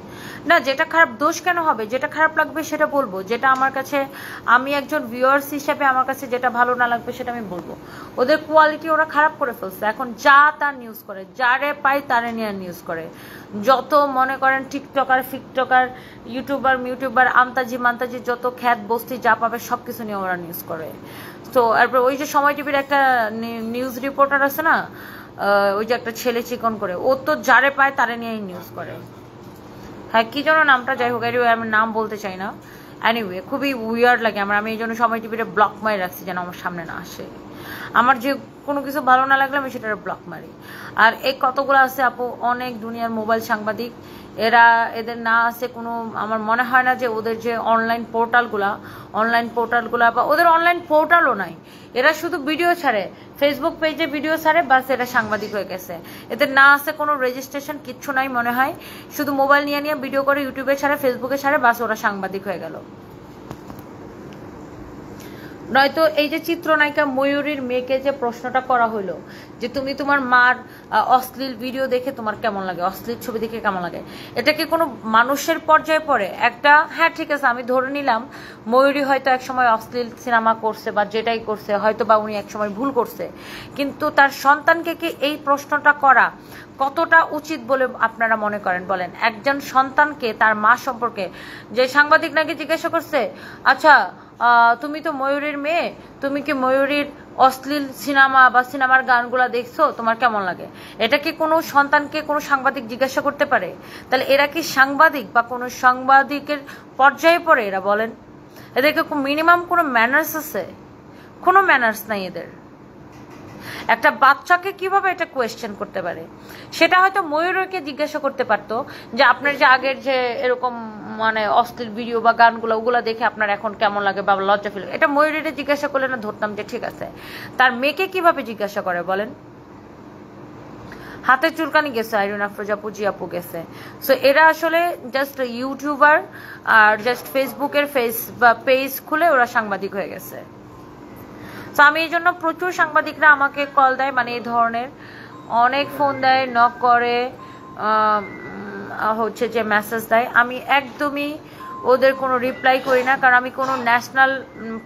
না যেটা খারাপ, দোষ কেন হবে? যেটা খারাপ লাগবে সেটা বলবো, যেটা আমার কাছে, আমি একজন ভিউয়ার্স হিসেবে আমার কাছে যেটা ভালো না লাগবে সেটা আমি বলবো। ওদের কোয়ালিটি ওরা খারাপ করে ফেলছে, এখন যা তার নিউজ করে, যারে পাই তারে নিয়ে নিউজ করে। যত মনে করেন টিকটকার ফিকটকার ইউটিউবার আমতাজি মান্তাজি যত খ্যাত বস্তি যা পাবে সব কিছু নিয়ে ওরা নিউজ করে। তো এরপর ওই যে সময় টিভির একটা নিউজ রিপোর্টার আছে না, ওই যে একটা ছেলে চিকন করে, ও তো যারে পায় তারে নিয়েই নিউজ করে। হ্যাঁ কি যেন নামটা, যাই হোক আমি নাম বলতে চাই না। এনিওয়ে খুবই উইয়ার্ড লাগে আমার, আমি এই জন্য সময় টিভিতে ব্লক মারি রাখছি যেন আমার সামনে না আসে। আমার যে কোনো কিছু ভালো না লাগলে আমি সেটার ব্লক মারি। আর এই কতগুলো আছে আপু অনেক দুনিয়ার মোবাইল সাংবাদিক, এদের না আছে কোনো, আমার মনে হয় না যে ওদের যে অনলাইন পোর্টালগুলা বা ওদের অনলাইন পোর্টালও নাই, এরা শুধু ভিডিও ছাড়ে, ফেসবুক পেজে ভিডিও ছাড়ে, বাস এরা সাংবাদিক হয়ে গেছে। এদের না আছে কোনো রেজিস্ট্রেশন, কিচ্ছু নাই মনে হয়, শুধু মোবাইল নিয়ে ভিডিও করে ইউটিউবে ছাড়ে, ফেসবুকে ছাড়ে, বাস ওরা সাংবাদিক হয়ে গেল। নয়তো এই যে চিত্রনায়িকা ময়ূরীর মেয়েকে যে প্রশ্নটা করা হলো যে তুমি তোমার মার অশ্লীল ভিডিও দেখে তোমার কেমন লাগে, অশ্লীল ছবি দেখে কেমন লাগে, এটা কি কোনো মানুষের পর্যায়ে পড়ে? একটা হ্যাঁ ঠিক আছে, আমি ধরে নিলাম ময়ূরী হয়তো একসময় অশ্লীল সিনেমা করছে বা যেটাই করছে, হয়তো বা উনি একসময় ভুল করছে, কিন্তু তার সন্তানকে কি এই প্রশ্নটা করা কতটা উচিত বলে আপনারা মনে করেন বলেন? একজন সন্তানকে তার মা সম্পর্কে, যে সাংবাদিক নাকি জিজ্ঞাসা করছে, আচ্ছা তুমি তো ময়ূরীর মেয়ে, তুমি কি ময়ূরীর অশ্লীল সিনেমা বা সিনেমার গানগুলা দেখছো, তোমার কেমন লাগে? এটা কি কোনো সন্তানকে কোনো সাংবাদিক জিজ্ঞাসা করতে পারে? তাহলে এরা কি সাংবাদিক বা কোনো সাংবাদিকের পর্যায়ে পড়ে এরা বলেন? এদেরকে মিনিমাম কোনো ম্যানার্স আছে? কোনো ম্যানার্স নাই এদের। একটা বাচ্চাকে কিভাবে এটা কোয়েশ্চেন করতে পারে? সেটা হয়তো ময়ূরকে জিজ্ঞাসা করতে পারতো যে আপনার যে আগের যে এরকম মানে অশ্লীল ভিডিও বা গানগুলো ওগুলো দেখে আপনার এখন কেমন লাগে বা লজ্জা ফিল, এটা ময়ূরীরে জিজ্ঞাসা করলে না ধরতাম যে ঠিক আছে। তার মেয়েকে কিভাবে জিজ্ঞাসা করে বলেন? হাতে চুলকানি গেছে, আইরিন আফরোজ আপু, জি আপু গেছে। সো এরা আসলে জাস্ট ইউটিউবার আর জাস্ট ফেসবুকের পেজ খুলে ওরা সাংবাদিক হয়ে গেছে। তো আমি এই জন্য প্রচুর সাংবাদিকরা আমাকে কল দেয়, মানে এই ধরনের অনেক ফোন দেয়, নক করে, হচ্ছে যে মেসেজ দেয়, আমি একদমই ওদের কোনো রিপ্লাই করি না, কারণ আমি কোনো ন্যাশনাল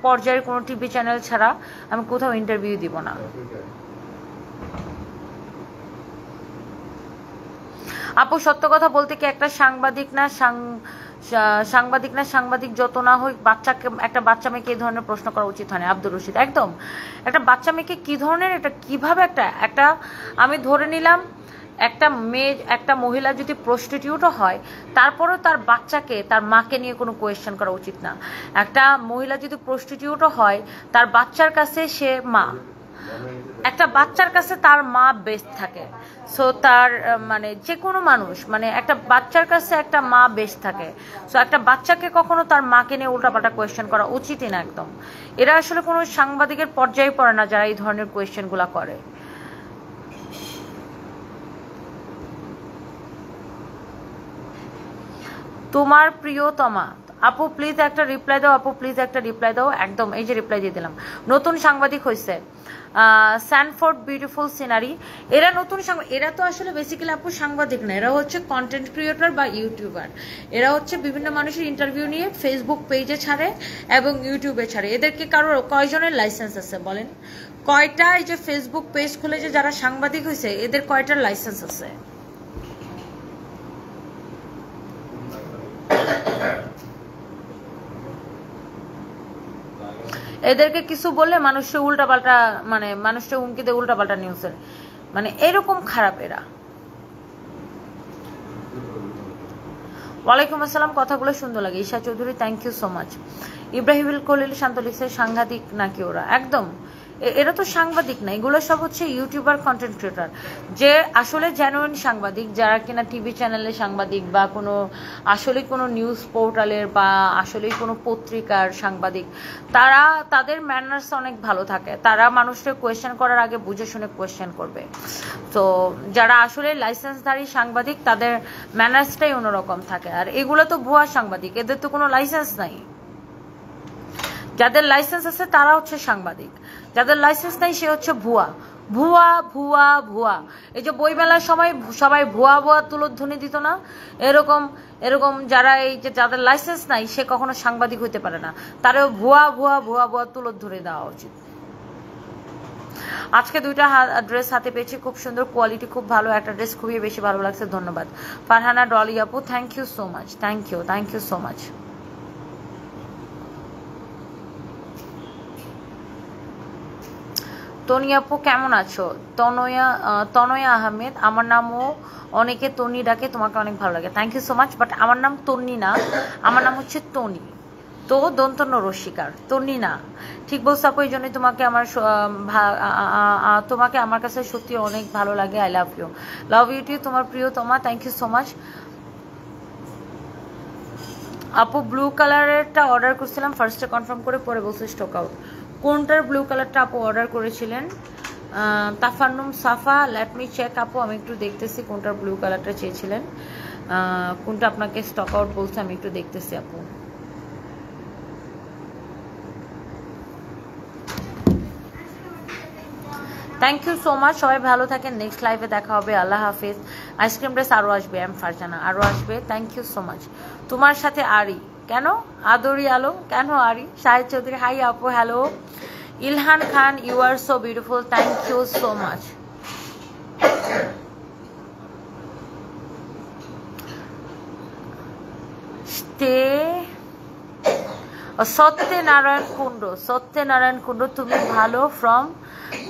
পর্যায়ের কোনো টিভি চ্যানেল ছাড়া আমি কোথাও ইন্টারভিউ দিব না। আপু সত্য কথা বলতে কি একটা সাংবাদিক যত না হোক একটা বাচ্চা মেয়েকে এই ধরনের প্রশ্ন করা উচিত হয় না। আব্দুর রশিদ, একদম একটা বাচ্চা মেয়েকে কি ধরনের, এটা কিভাবে একটা আমি ধরে নিলাম একটা মহিলা যদি প্রস্টিটিউটও হয় তারপরেও তার বাচ্চাকে তার মাকে নিয়ে কোনো কোয়েশ্চেন করা উচিত না। একটা মহিলা যদি প্রস্টিটিউটও হয় তার বাচ্চার কাছে সে মা, একটা বাচ্চার কাছে তার মা বেস্ট থাকে। সো তার মানে যে কোনো মানুষ, মানে একটা বাচ্চার কাছে একটা মা বেস্ট থাকে। সো একটা বাচ্চাকে কখনো তার মাকে নিয়ে উল্টাপাল্টা কোয়েশ্চেন করা উচিতই না একদম। এরা আসলে কোনো সাংবাদিকের পর্যায়ে পড়ে না যারা এই ধরনের কোয়েশ্চেনগুলো করে। তোমার প্রিয়তমা আপু প্লিজ একটা রিপ্লাই দাও, আপু প্লিজ একটা রিপ্লাই দাও। একদম এই যে রিপ্লাই দিয়ে দিলাম। নতুন সাংবাদিক হয়েছে স্যানফোর্ড বিউটিফুল সিনারি, এরা নতুন এরা তো আসলে বেসিক্যালি আপু সাংবাদিক না, এরা হচ্ছে কন্টেন্ট ক্রিয়েটর বা ইউটিউবার। এরা হচ্ছে বিভিন্ন মানুষের ইন্টারভিউ নিয়ে ফেসবুক পেজে ছাড়ে এবং ইউটিউবে ছাড়ে। এদেরকে কয়জনের লাইসেন্স আছে বলেন? কয়টা এই যে ফেসবুক পেজ খুলে যে যারা সাংবাদিক হয়েছে এদের কয়টার লাইসেন্স আছে? এদেরকে কিছু বললে মানুষের উল্টাপাল্টা, মানে মানুষের হুমকি দিয়ে উল্টাপাল্টা নিউজের, মানে এরকম খারাপ এরা। ওয়ালাইকুম আসসালাম, কথাগুলো সুন্দর লাগে। Isha Chowdhury, thank you so much. Ibrahimul Khalil Shanto লিখছে সাংঘাতিক নাকি ওরা? একদম, এরা তো সাংবাদিক না, এগুলো সব হচ্ছে ইউটিউবার, কন্টেন্ট ক্রিয়েটার। যে আসলে জেনুইন সাংবাদিক, যারা কিনা টিভি চ্যানেলের সাংবাদিক বা কোনো আসলে কোনো নিউজ পোর্টালের বা আসলে কোনো পত্রিকার সাংবাদিক, তারা তাদের ম্যানার্স অনেক ভালো থাকে। তারা মানুষকে কোয়েশ্চেন করার আগে বুঝে শুনে কোয়েশ্চেন করবে। তো যারা আসলে লাইসেন্সধারী সাংবাদিক, তাদের ম্যানার্সটাই অন্যরকম থাকে। আর এগুলো তো ভুয়া সাংবাদিক, এদের তো কোনো লাইসেন্স নাই। যাদের লাইসেন্স আছে তারা হচ্ছে সাংবাদিক, যাদের লাইসেন্স নাই সে হচ্ছে ভুয়া। ভুয়া ভুয়া ভুয়া। এই যে বইমেলার সময় সবাই ভুয়া ভুয়া তুলোধ্বনি দিত না, এরকম এরকম যারা এই যে যাদের লাইসেন্স নাই সে কখনো সাংবাদিক হইতে পারে না, তারও ভুয়া ভুয়া ভুয়া ভুয়া তুলোধ্বনি দেওয়া উচিত। আজকে দুইটা ড্রেস হাতে পেয়েছি, খুব সুন্দর, কোয়ালিটি খুব ভালো। একটা ড্রেস খুবই বেশি ভালো লাগছে, ধন্যবাদ। ফারহানা ডলি আপু, thank you so much, thank you so much. Tony আপু কেমন আছো? তনয়া আহমেদ, আমার নামও অনেকে তনি ডাকে, তোমাকে অনেক ভালো লাগে, thank you so much. But আমার নাম তন্নি না, আমার নাম হচ্ছে তনি, তো দন্তন্য রসিকার, তন্নি না। ঠিক বলছো আপু, এই জন্যই তোমাকে তোমাকে আমার কাছে সত্যি অনেক ভালো লাগে। I love you, love you too, তোমার প্রিয়তমা, থ্যাংক ইউ সো মাচ। আপু ব্লু কালারেরটা অর্ডার করছিলাম, ফার্স্টে কনফার্ম করে পরে বলছে স্টক আউট। কোনটার ব্লু কালারটা আপু অর্ডার করেছিলেন? তাফান্নুম সাফা, লেট মি চেক আপু, আমি একটু দেখতেছি কোনটার ব্লু কালারটা চেয়েছিলেন, কোনটা আপনাকে স্টক আউট বলছে, আমি একটু দেখতেছি আপু। থ্যাংক ইউ সো মাচ, সবাই ভালো থাকেন, নেক্সট লাইভে দেখা হবে, আল্লাহ হাফিজ। আইসক্রিম ড্রেস আরও আসবে, এম ফারজানা, আরও আসবে, থ্যাংক ইউ সো মাচ। তোমার সাথে আরি কেন? আদরি আলম কেন আরি? শাহিদ চৌধুরী, হাই আপু, hello. Ilhan Khan, you are so beautiful, thank you so much. Satyanarayan Kundu, তুমি ভালো, from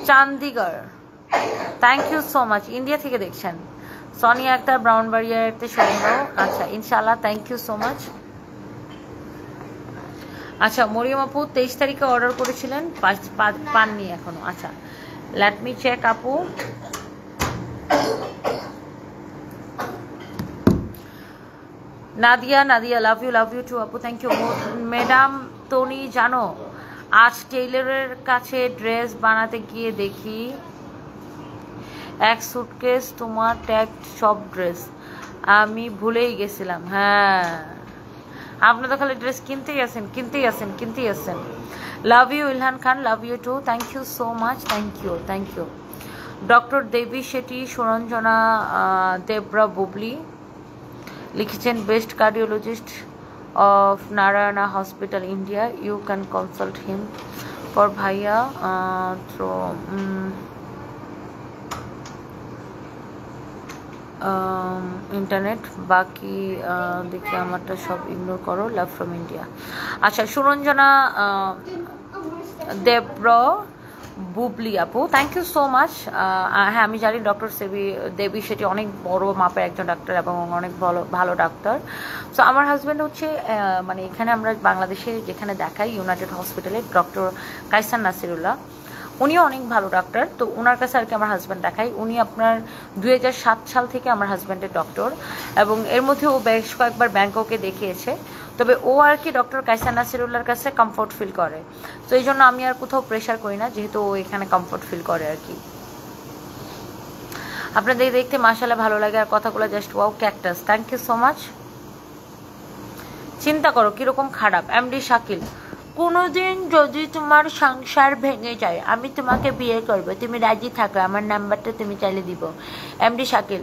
Chandigarh, thank you so much. India থেকে দেখছেন। সোনিয়া আক্তার, ব্রাউনবাড়িয়াতে সন্দেহ, আচ্ছা ইনশাল্লাহ, থ্যাংক ইউ সো মাচ। আচ্ছা মরিয়ম আপু 23 তারিখে অর্ডার করেছিলেন, পাননি এখনো, আচ্ছা লেট মি চেক আপু। নাদিয়া, লাভ ইউ টু আপু, থ্যাংক ইউ। ম্যাডাম তনি জানো, আজ টেইলরের কাছে ড্রেস বানাতে গিয়ে দেখি এক সুটকেস তোমার ট্যাগ সব ড্রেস, আমি ভুলেই গেছিলাম। হ্যাঁ, আপনি তো খালি ড্রেস কিনতেই আছেন। Love you Ilhan Khan, love you too, thank you so much, thank you. Doctor Devi Shetty, Suranjana Debra Bubli লিখেছেন, best cardiologist of Narayana hospital India, you can consult him for ভাইয়া থ্রো ইন্টারনেট, বাকি দেখি আমারটা সব ইগনোর করো, লাভ ফ্রম ইন্ডিয়া। আচ্ছা সুরঞ্জনা দেব্র বুবলি আপু, থ্যাংক ইউ সো মাচ। হ্যাঁ আমি জানি ডক্টর দেবী সেটি অনেক বড় মাপের একজন ডাক্তার এবং অনেক ভালো ডাক্তার। সো আমার হাজব্যান্ড হচ্ছে মানে এখানে আমরা বাংলাদেশে যেখানে দেখাই ইউনাইটেড হসপিটালে ডক্টর কায়সার নাসিরুল্লাহ, উনিও অনেক ভালো ডাক্তার। তো ওনার কাছে আর কি আমার হাজব্যান্ড দেখাই। উনি আপনার 2007 সাল থেকে আমার হাজব্যান্ডের ডক্টর, এবং এর মধ্যে ও বেশ কয়েকবার ব্যাংককে দেখিয়েছে। তবে ও আর কি ডক্টর কায়সার নাসিরুল্লাহর কাছে কমফোর্ট ফিল করে, তো এই জন্য আমি আর কোথাও প্রেশার করি না, যেহেতু ও এখানে কমফোর্ট ফিল করে আর কি। আপনাদের দেখতে মাশাআল্লাহ ভালো লাগে, আর কথাগুলো just wow, cactus, thank you so much. চিন্তা করো কিরকম খারাপ। এমডি শাকিল, কোনোদিন যদি তোমার সংসার ভেঙে যায় আমি তোমাকে বিয়ে করব, তুমি রাজি থাকো, আমার নাম্বারটা তুমি চাইলে দিব। এমডি শাকিল,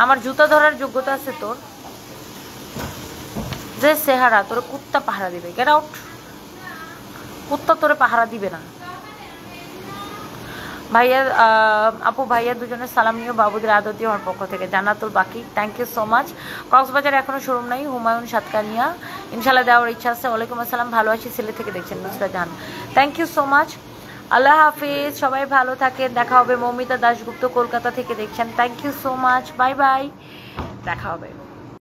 আমার জুতা ধরার যোগ্যতা আছে তোর? যে চেহারা, তোর কুত্তা পাহারা দিবে, গেট আউট। কুত্তা তোরে পাহারা দিবে না। ভাইয়া আপু ভাইয়া দুজনের সালাম নিয়ে বাবুদের আদর দিয়ে আমার পক্ষ থেকে। জান্নাতুল বাকি, থ্যাংক ইউ সো মাচ। কক্সবাজারে এখনো শোরুম নাই, হুমায়ুন সাতকানিয়া, ইনশাল্লাহ দেওয়ার ইচ্ছা আছে। ওয়ালাইকুম আসসালাম, ভালো আছি, সিলেট থেকে দেখছেন নুসরা জাহান, থ্যাংক ইউ সো মাচ। আল্লাহ হাফিজ, সবাই ভালো থাকেন, দেখা হবে। মৌমিতা দাশগুপ্ত কলকাতা থেকে দেখছেন, thank you so much, bye bye, দেখা হবে।